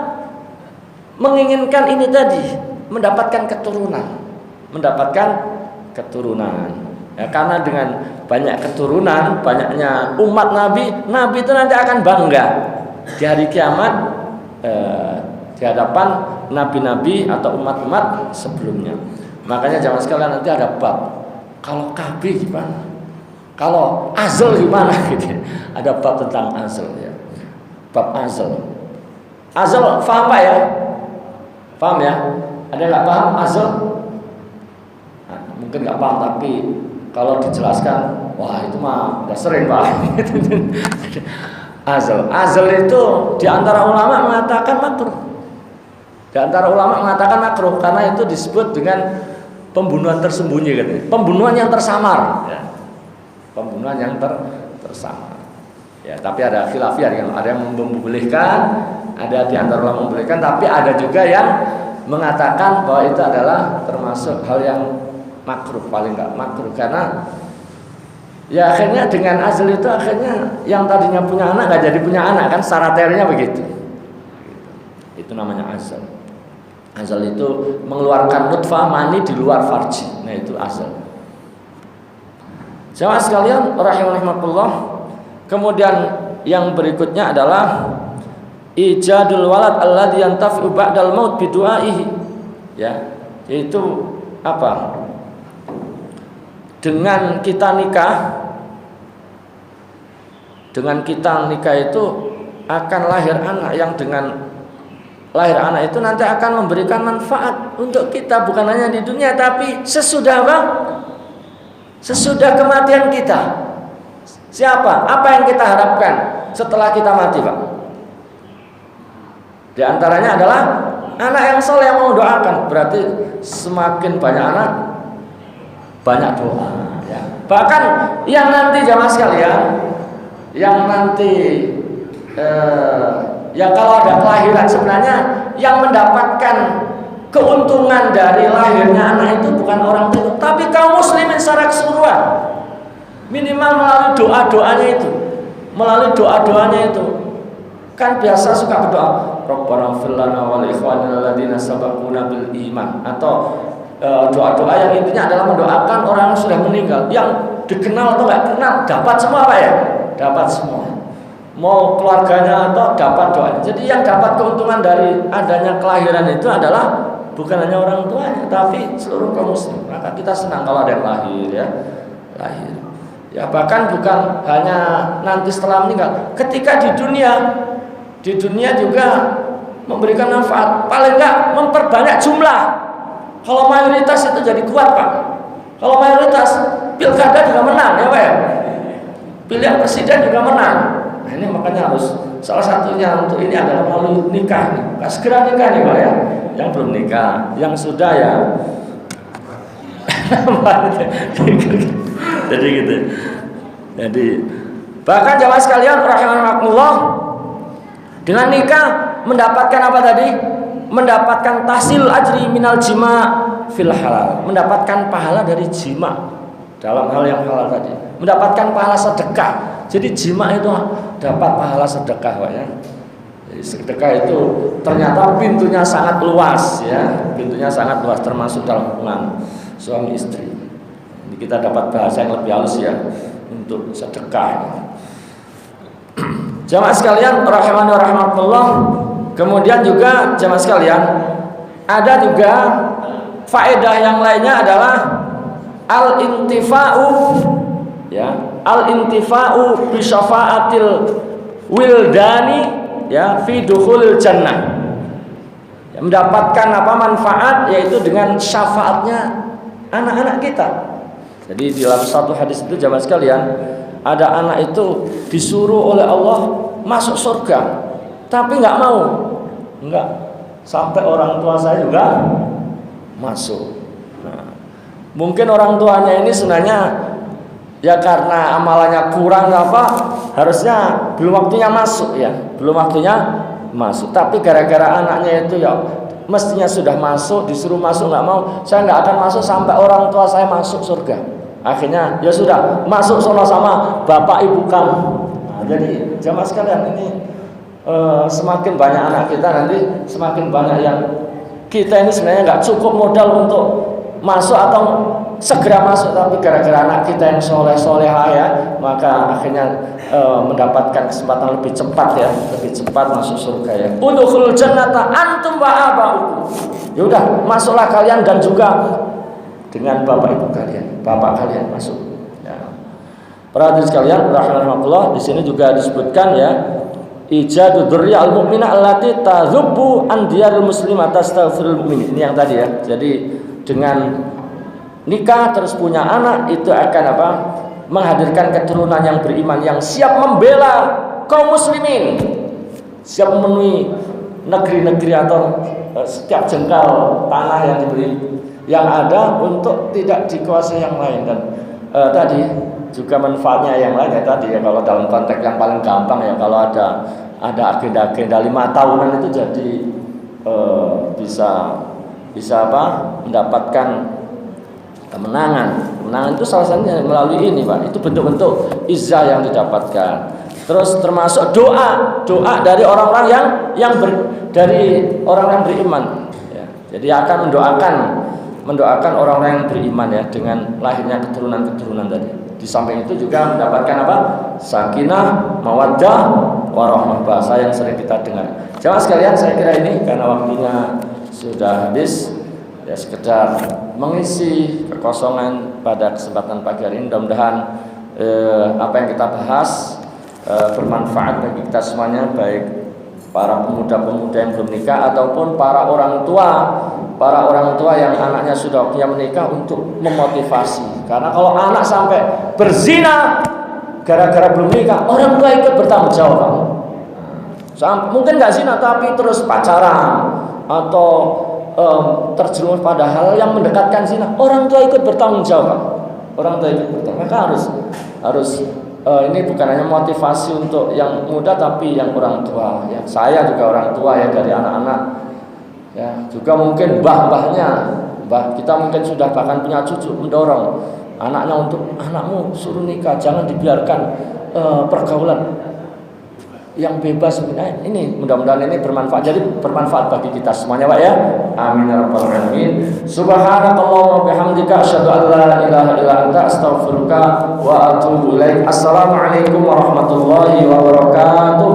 menginginkan ini tadi, mendapatkan keturunan. Ya, karena dengan banyak keturunan, banyaknya umat Nabi itu nanti akan bangga di hari kiamat di hadapan nabi-nabi atau umat-umat sebelumnya. Makanya jangan sekalian nanti ada bab, kalau KB gimana, kalau azal gimana gitu. Ada bab tentang azal ya. Bab azal. Azal paham Pak ya? Paham ya? Ada yang nggak paham azal? Nah, mungkin nggak paham, tapi kalau dijelaskan, wah itu mah udah sering Pak. Azal itu diantara ulama mengatakan makruh. Karena itu disebut dengan pembunuhan tersembunyi katanya. Pembunuhan yang tersamar. Ya. Pembunuhan yang tersamar. Ya, tapi ada khilafiyah, ada yang membolehkan, ada di antara ulama membolehkan, tapi ada juga yang mengatakan bahwa itu adalah termasuk hal yang makruh, paling enggak makruh, karena ya akhirnya dengan azal itu akhirnya yang tadinya punya anak nggak jadi punya anak kan, secara teorinya begitu. Itu namanya azal. Azal itu mengeluarkan nutfah mani di luar farji. Nah itu azal. Jamaah sekalian rahimakumullah. Kemudian yang berikutnya adalah ijadul walad alladzi yantafi'u ba'dal maut bidu'aihi. Ya, yaitu apa? Dengan kita nikah itu akan lahir anak yang dengan lahir anak itu nanti akan memberikan manfaat untuk kita, bukan hanya di dunia tapi sesudah apa? Sesudah kematian kita. Siapa? Apa yang kita harapkan setelah kita mati, Pak? Di antaranya adalah anak yang soleh yang mau doakan. Berarti semakin banyak anak, banyak doa ya. Bahkan yang nanti jamaah sekalian, yang nanti ya kalau ada kelahiran, sebenarnya yang mendapatkan keuntungan dari lahirnya anak itu bukan orang tua, tapi kaum muslimin secara keseluruhan. Minimal melalui doa-doanya itu. Kan biasa suka berdoa, Rabbana fir lana wal ikhwanina alladziina sabaquna bil iman, atau doa-doa yang intinya adalah mendoakan orang yang sudah meninggal, yang dikenal atau nggak kenal dapat semua Pak ya, dapat semua, mau keluarganya atau dapat doanya. Jadi yang dapat keuntungan dari adanya kelahiran itu adalah bukan hanya orang tuanya, tapi seluruh kaum muslim. Maka kita senang kalau ada yang lahir ya, lahir. Ya bahkan bukan hanya nanti setelah meninggal, ketika di dunia juga memberikan manfaat, paling enggak memperbanyak jumlah. Kalau mayoritas itu jadi kuat Pak. Kalau mayoritas pilkada juga menang ya Pak ya. Pilihan presiden juga menang. Nah ini makanya harus salah satunya untuk ini adalah melalui nikah nih. Segera nikah nih Pak ya. Yang belum nikah, yang sudah ya. Jadi gitu. Jadi bahkan jamaah sekalian rahimakumullah, dengan nikah mendapatkan apa tadi? Mendapatkan tahsil ajri minal jima fil halal, mendapatkan pahala dari jima dalam hal yang halal tadi, mendapatkan pahala sedekah. Jadi jima itu dapat pahala sedekah Pak ya. Jadi sedekah itu ternyata pintunya sangat luas ya, pintunya sangat luas termasuk dalam hubungan suami istri. Jadi kita dapat bahasa yang lebih halus ya untuk sedekah. Jamaah sekalian rahimani wa rahimakumullah. Kemudian juga jamaah sekalian, ada juga faedah yang lainnya adalah al-intifa'u ya, al-intifa'u bi syafa'atil wildani ya fi dukhulil jannah. Ya, mendapatkan manfaat yaitu dengan syafaatnya anak-anak kita. Jadi di dalam satu hadis itu jamaah sekalian, ada anak itu disuruh oleh Allah masuk surga, tapi nggak mau, nggak sampai orang tua saya juga masuk. Nah, mungkin orang tuanya ini sebenarnya ya karena amalannya kurang harusnya belum waktunya masuk ya, belum waktunya masuk. Tapi gara-gara anaknya itu ya mestinya sudah masuk, disuruh masuk nggak mau, saya nggak akan masuk sampai orang tua saya masuk surga. Akhirnya ya sudah masuk sono sama bapak ibu kamu. Nah, jadi jamaah sekalian ini semakin banyak anak kita nanti semakin banyak yang kita ini sebenarnya nggak cukup modal untuk masuk atau segera masuk, tapi gara-gara anak kita yang soleh-soleha ya, maka akhirnya mendapatkan kesempatan lebih cepat ya, lebih cepat masuk surga ya. Udkhulul jannata antum wa aba'ukum. Ya udah, masuklah kalian dan juga dengan bapak ibu kalian, bapak kalian masuk. Ya. Para hadirin sekalian, rahimakumullah, di sini juga disebutkan ya, ijadu dzurriyyah al-mu'minah allati tazubbu an diyaril muslimah tastaghfirul mu'min. Ini yang tadi ya. Jadi dengan nikah terus punya anak itu akan menghadirkan keturunan yang beriman, yang siap membela kaum muslimin, siap memenuhi negeri-negeri atau setiap jengkal tanah yang diberi yang ada untuk tidak dikuasai yang lain. Dan tadi juga manfaatnya yang lain ya tadi ya, kalau dalam konteks yang paling gampang ya, kalau ada agenda-agenda 5 tahunan itu jadi bisa mendapatkan kemenangan. Kemenangan itu salah satunya melalui ini Pak. Itu bentuk-bentuk izzah yang didapatkan. Terus termasuk doa dari orang-orang dari orang yang beriman ya. Jadi akan mendoakan orang-orang yang beriman ya dengan lahirnya keturunan-keturunan tadi. Di samping itu juga mendapatkan sakinah, mawaddah, warahmah, bahasa yang sering kita dengar. Jamaah sekalian, saya kira ini karena waktunya sudah habis ya, sekedar mengisi kekosongan pada kesempatan pagi hari ini. Mudah-mudahan apa yang kita bahas bermanfaat bagi kita semuanya, baik para pemuda-pemuda yang belum nikah ataupun para orang tua yang anaknya sudah punya menikah, untuk memotivasi. Karena kalau anak sampai berzina gara-gara belum nikah, orang tua ikut bertanggung jawab. Mungkin nggak zina tapi terus pacaran atau terjerumus pada hal yang mendekatkan zina, orang tua ikut bertanggung jawab. Maka harus ini bukan hanya motivasi untuk yang muda tapi yang orang tua ya. Saya juga orang tua ya dari anak-anak ya, juga mungkin mbah kita mungkin sudah bahkan punya cucu, mendorong anaknya untuk, anakmu suruh nikah, jangan dibiarkan pergaulan yang bebas. Ini mudah-mudahan ini bermanfaat, jadi bermanfaat bagi kita semuanya Pak ya. Amin ya rabbal alamin. Subhanakallahumma bihamdika asyhadu an la ilaha illa anta astaghfiruka wa atubu ilaik. Assalamualaikum warahmatullahi wabarakatuh.